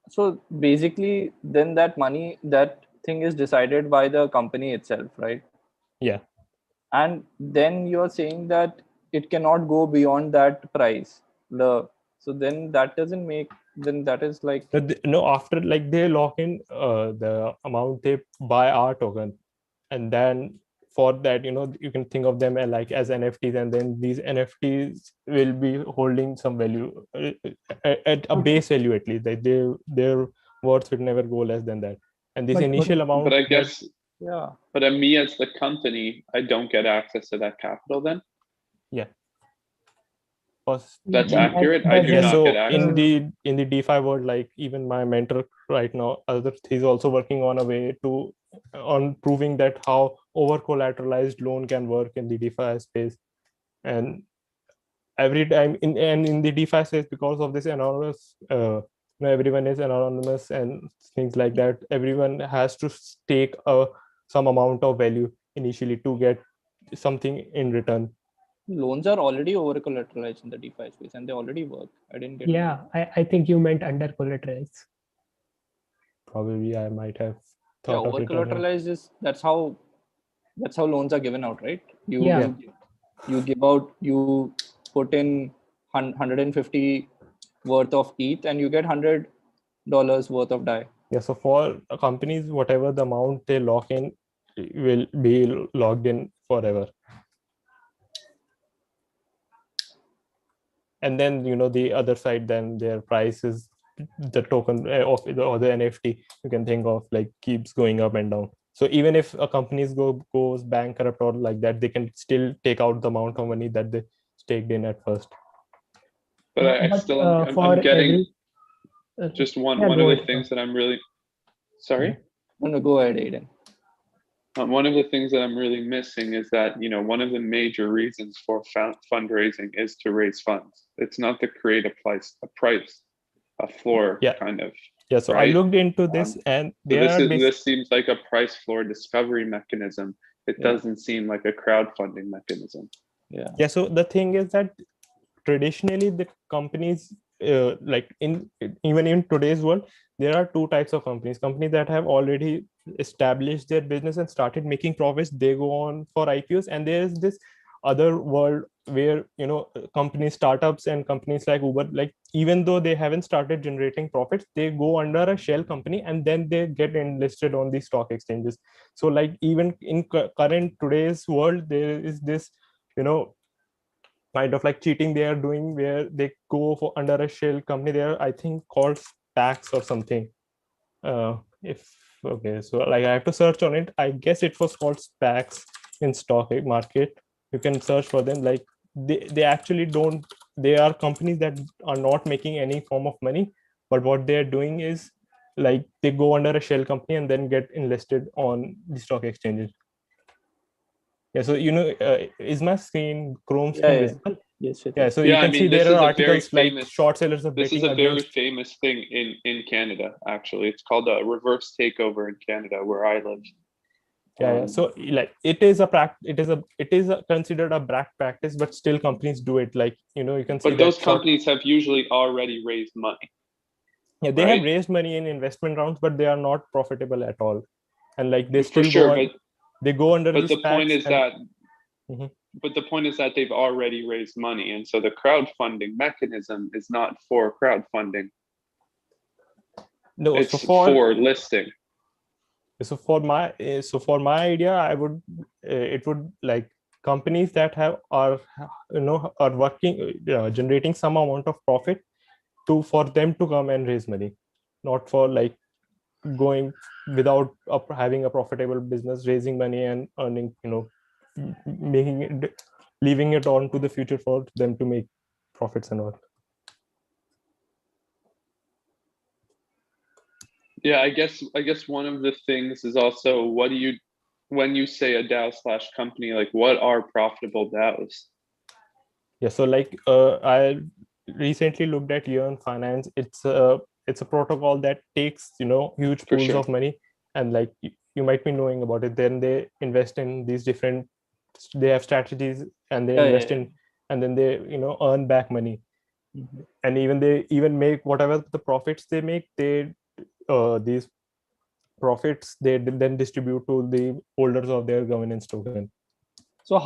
So basically, then that thing is decided by the company itself, right? Yeah. And then you're saying that it cannot go beyond that price. So then that doesn't make, then that is like, no, after like they lock in the amount they buy our token, and then for that you can think of them like as NFTs, and then these NFTs will be holding some value at a base value, at least that their worth would never go less than that. And this initial amount, but I guess but me as the company, I don't get access to that capital then. That's accurate. I do not get access. in the DeFi world, like even my mentor right now, he's also working on a way on proving that how over collateralized loan can work in the DeFi space. And every time in the DeFi space, because of this anonymous, everyone is anonymous and things like that, everyone has to stake some amount of value initially to get something in return. Loans are already over collateralized in the DeFi space and they already work. I didn't get it. I think you meant under collateralized. Probably I might have thought over collateralized is that's how loans are given out, right? You give out, you put in 150 worth of ETH and you get $100 worth of DAI. So for companies, whatever the amount they lock in will be locked in forever. And then the other side, then their price is the token of the NFT you can think of, like keeps going up and down. So even if a company goes bankrupt or like that, they can still take out the amount of money that they staked in at first. But I'm getting just one of the things that I'm really sorry. No, go ahead, Aidan. One of the things that I'm really missing is that one of the major reasons for fundraising is to raise funds. It's not to create a floor kind of. So right? I looked into this, and this seems like a price floor discovery mechanism. It doesn't seem like a crowdfunding mechanism. So the thing is that traditionally the companies like even in today's world, there are two types of companies that have already established their business and started making profits. They go on for IPOs, and there's this other world where companies, startups and companies like Uber, like even though they haven't started generating profits, they go under a shell company and then they get enlisted on the stock exchanges. So like even in current today's world, there is this kind of like cheating they are doing, where they go for under a shell company. They are, I think, called stacks or something. If okay, so like I have to search on it. I guess it was called SPACs in stock market. You can search for them. Like they actually don't. They are companies that are not making any form of money, but what they are doing is like they go under a shell company and then get enlisted on the stock exchanges. Yeah, so is my screen, Chrome screen, Yeah. visible? Yes. Yeah, so Yeah, you I can see mean, this there is are a very articles like famous. short sellers are This is betting a very against. famous thing in Canada. Actually, it's called a reverse takeover in Canada, where I live. Yeah. So like it is considered a bad practice, but still companies do it. Like you can see But that those companies have usually already raised money. yeah, they right? have raised money in investment rounds, but they are not profitable at all, and like they For still sure, go on. They go under but these the point packs is that. Mhm. But the point is that they've already raised money, and so the crowdfunding mechanism is not for crowdfunding. No, It's for listing. So for my idea, I would it would like companies that are working generating some amount of profit for them to come and raise money, not for like going without having a profitable business, raising money and earning, making it, leaving it on to the future for them to make profits and all. Yeah, I guess one of the things is also, what do you, when you say a DAO/company, like what are profitable DAOs? Yeah, so like I recently looked at Yearn Finance. It's a protocol that takes huge For pools sure. of money, and like you might be knowing about it. Then they invest in these different. They have strategies, and they invest in, and then they earn back money, and they even make whatever the profits they make. These profits they then distribute to the holders of their governance token. So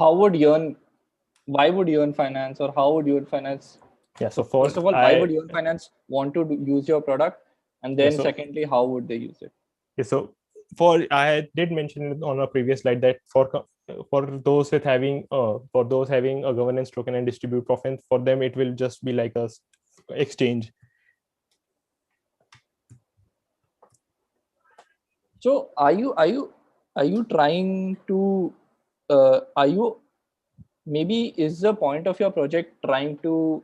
why would Yearn Finance, or how would Yearn Finance? Yeah. So first of all, why would Yearn Finance want to use your product, and then secondly, how would they use it? Yeah, so I did mention it on a previous slide that for those having a governance token and distribute profit, for them it will just be like a exchange. So are you trying to maybe is the point of your project trying to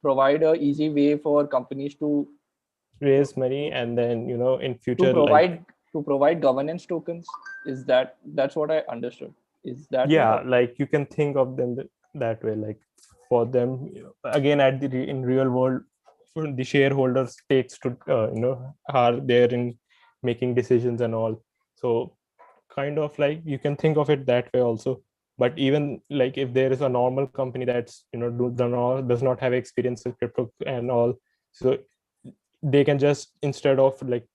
provide a easy way for companies to raise money and then in future to provide governance tokens? Is that's what I understood? Is that like you can think of them that way, like for them again in real world, for the shareholders takes to are there in making decisions and all. So kind of like you can think of it that way also. But even like if there is a normal company that's does not have experience with crypto and all, so they can just, instead of like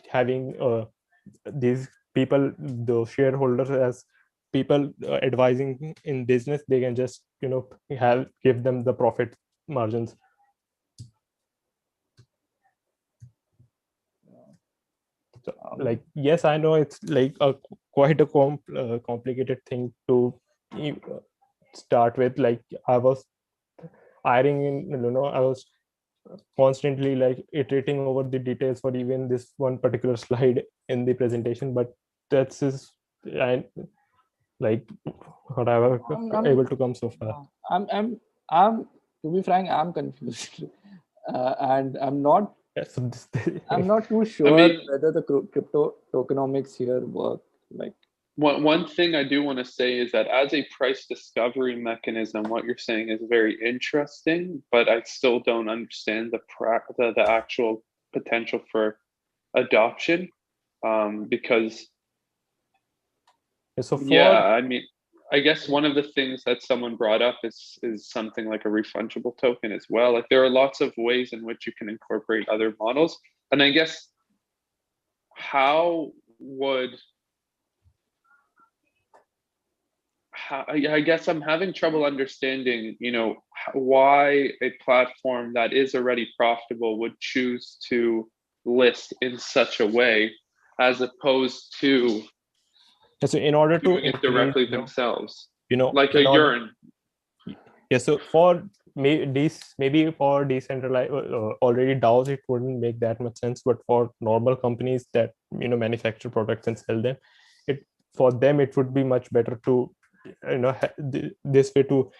having these people, the shareholders, as people advising in business, they can just give them the profit margins. So, like yes, I know it's like quite a complicated thing to start with. Like I was ironing in, I was constantly like iterating over the details for even this one particular slide in the presentation, but that's just like what I was able to come so far. I'm to be frank, I'm confused, and I'm not too sure whether the crypto tokenomics here work. Like one thing I do want to say is that as a price discovery mechanism, what you're saying is very interesting, but I still don't understand the actual potential for adoption, because so I mean, I guess one of the things that someone brought up is something like a refundable token as well. Like there are lots of ways in which you can incorporate other models. And I guess I guess I'm having trouble understanding, why a platform that is already profitable would choose to list in such a way as opposed to so in order to doing it directly themselves, like a urine. Yeah, so for maybe for decentralized already DAOs, it wouldn't make that much sense, but for normal companies that manufacture products and sell them, for them it would be much better to this way to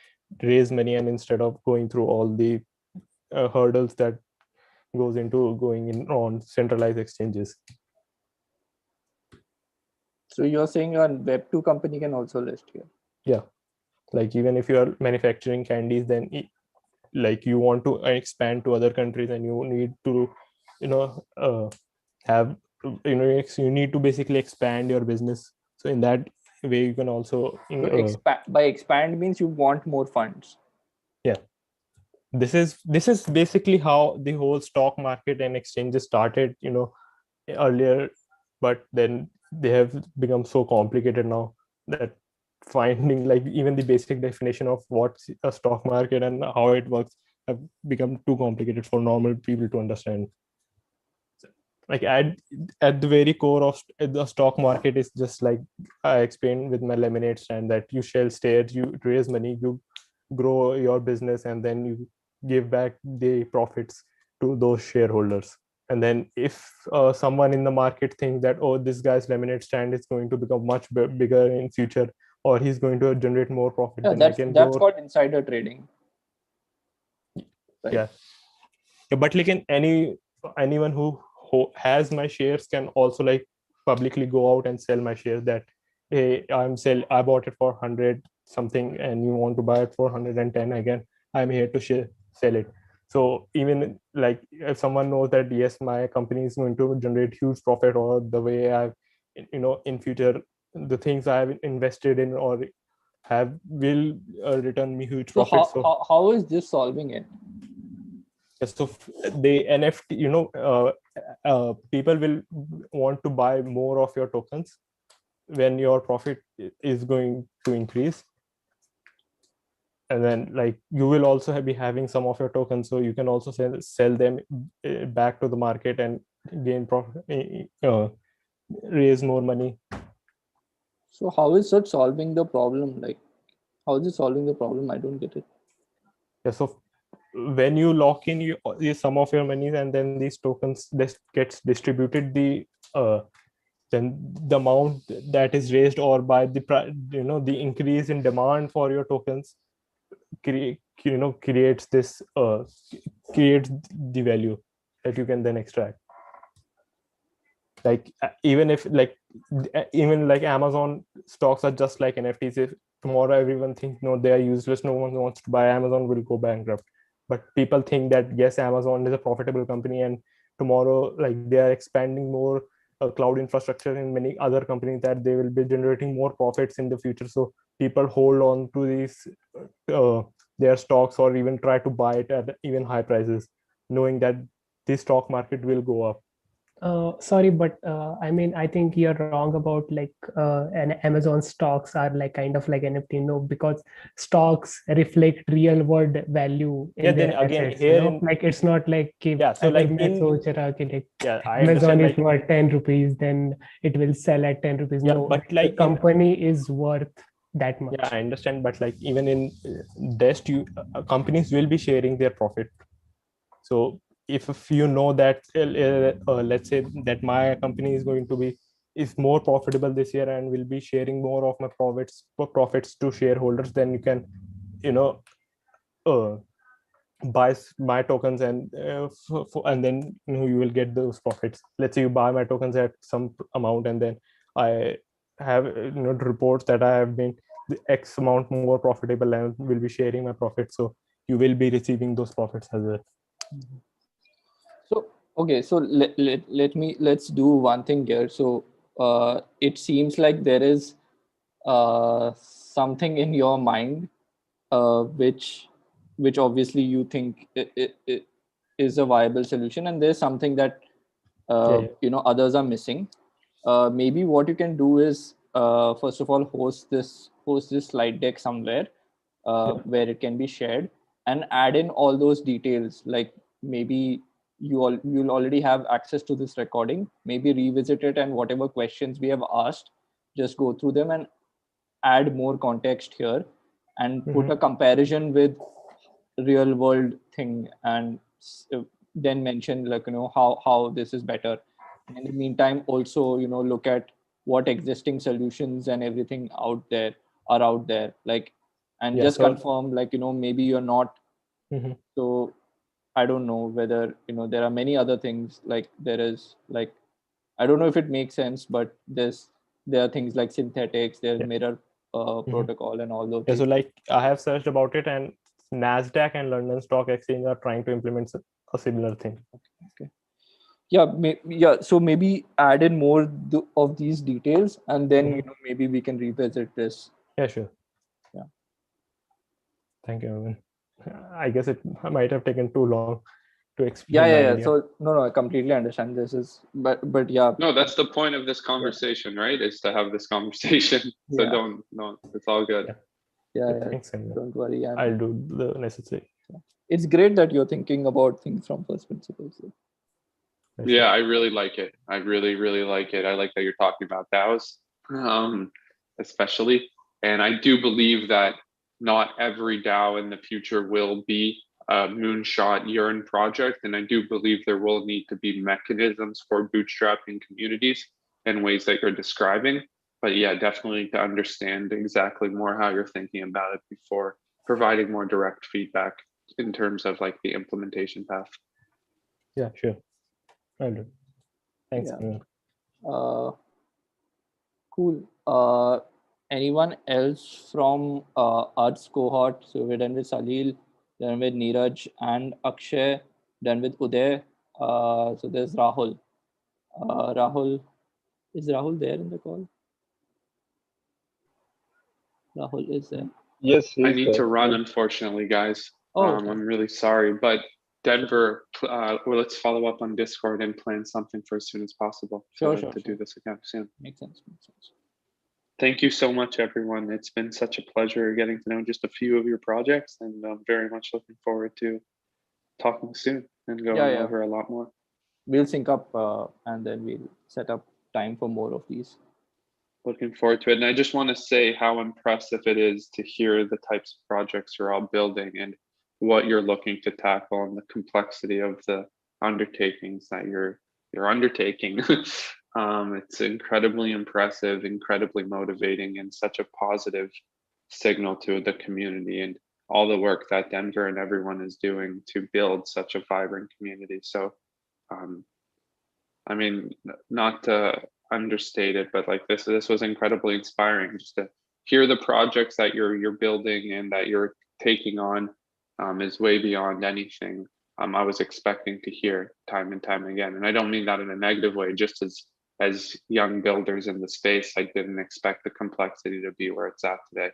raise money, and instead of going through all the hurdles that goes into going in on centralized exchanges. So you're saying a Web2 company can also list here? Yeah, like even if you are manufacturing candies, then like you want to expand to other countries, and you need to have you need to basically expand your business. So in that way you can also by expand means you want more funds. Yeah, this is basically how the whole stock market and exchanges started earlier, but then they have become so complicated now that finding like even the basic definition of what's a stock market and how it works have become too complicated for normal people to understand. Like at the very core of the stock market is just like I explained with my lemonade stand, that you sell shares, you raise money, you grow your business, and then you give back the profits to those shareholders. And then if someone in the market thinks that, oh, this guy's lemonade stand is going to become much bigger in future, or he's going to generate more profit, yeah, then that's called insider trading. Right? Yeah, but like anyone who has my shares can also like publicly go out and sell my shares, that hey, I bought it for 100 something and you want to buy it for 110 again, I'm here to sell it. So even like if someone knows that yes, my company is going to generate huge profit, or the way I've in future the things I've invested in or will return me huge profit. So how is this solving it? So the NFT, people will want to buy more of your tokens when your profit is going to increase, and then like you will also be having some of your tokens, so you can also sell them back to the market and gain profit, raise more money. So how is that solving the problem? Like, how is it solving the problem? I don't get it. Yeah, so when you lock in some of your money, and then these tokens gets distributed, then the amount that is raised, or by the increase in demand for your tokens creates the value that you can then extract. Like even like Amazon stocks are just like NFTs. If tomorrow everyone thinks no, they are useless, no one wants to buy, Amazon will go bankrupt. But people think that yes, Amazon is a profitable company, and tomorrow like they are expanding more cloud infrastructure in many other companies, that they will be generating more profits in the future. So people hold on to these their stocks, or even try to buy it at even high prices, knowing that the stock market will go up. Sorry, but I mean, I think you're wrong about like an Amazon stocks are like kind of like NFT. No, because stocks reflect real world value in their assets. Like it's not like so like Amazon is worth 10 rupees, then it will sell at 10 rupees. Yeah, no, but like the company is worth that much. Yeah, I understand, but like even in Dest, companies will be sharing their profit. So if you know that let's say that my company is more profitable this year and will be sharing more of my profits to shareholders, then you can buy my tokens, and then you will get those profits. Let's say you buy my tokens at some amount, and then I have reports that I have been the X amount more profitable and will be sharing my profits. So you will be receiving those profits as well. So okay, so let's do one thing here. So it seems like there is something in your mind which obviously you think it is a viable solution, and there's something that others are missing. Maybe what you can do is first of all host this slide deck somewhere where it can be shared, and add in all those details. Like maybe you'll already have access to this recording, maybe revisit it, and whatever questions we have asked, just go through them and add more context here, and put a comparison with real world thing, and then mention, like, how this is better. In the meantime, also, look at what existing solutions and everything are out there, like, and just confirm, like, maybe you're not. So I don't know whether, there are many other things, like there is, like, I don't know if it makes sense, but there are things like synthetics, there's mirror protocol and all those so things. like I have searched about it, and NASDAQ and London Stock Exchange are trying to implement a similar thing. Okay. Yeah, so maybe add in more of these details, and then maybe we can revisit this. Yeah, sure. Yeah. Thank you, Arvind. I guess it might have taken too long to explain. Yeah. So no, I completely understand. This is, but yeah. No, that's the point of this conversation, right? Is to have this conversation. So don't, it's all good. Yeah. Thanks, don't worry. I'll do the necessary. It's great that you're thinking about things from first principles. Yeah, I really like it. I really, really like it. I like that you're talking about DAOs, especially. And I do believe that not every DAO in the future will be a moonshot urine project. And I do believe there will need to be mechanisms for bootstrapping communities in ways that you're describing. But yeah, definitely to understand exactly more how you're thinking about it before providing more direct feedback in terms of like the implementation path. Yeah, sure. I'll do. Thanks. Yeah. Cool. Anyone else from Art's cohort? So we're done with Salil, done with Neeraj and Akshay, done with Uday. So there's Rahul. Rahul, is Rahul there in the call? Rahul is there. Yes, I need to run, unfortunately, guys. Okay. I'm really sorry, but Denver, well, let's follow up on Discord and plan something for as soon as possible to do this again soon. Makes sense. Thank you so much, everyone. It's been such a pleasure getting to know just a few of your projects, and I'm very much looking forward to talking soon and going over a lot more. We'll sync up and then we'll set up time for more of these. Looking forward to it. And I just want to say how impressive it is to hear the types of projects you're all building and what you're looking to tackle and the complexity of the undertakings that you're undertaking. It's incredibly impressive, incredibly motivating, and such a positive signal to the community and all the work that Denver and everyone is doing to build such a vibrant community. So, I mean, not to understate it, but like this was incredibly inspiring just to hear the projects that you're building and that you're taking on is way beyond anything I was expecting to hear time and time again. And I don't mean that in a negative way, just as young builders in the space, I didn't expect the complexity to be where it's at today.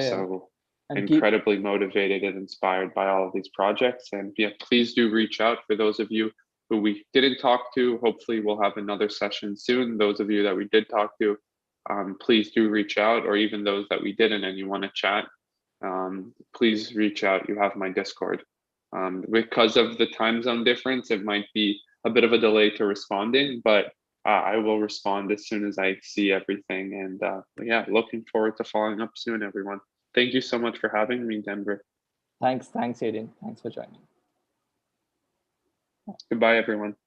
So incredibly motivated and inspired by all of these projects. And yeah, please do reach out for those of you who we didn't talk to. Hopefully we'll have another session soon. Those of you that we did talk to, please do reach out, or even those that we didn't and you want to chat, please reach out. You have my Discord. Because of the time zone difference, it might be a bit of a delay to responding, but I will respond as soon as I see everything. And yeah, looking forward to following up soon, everyone. Thank you so much for having me, Denver. Thanks, Aidan. Thanks for joining. Goodbye, everyone.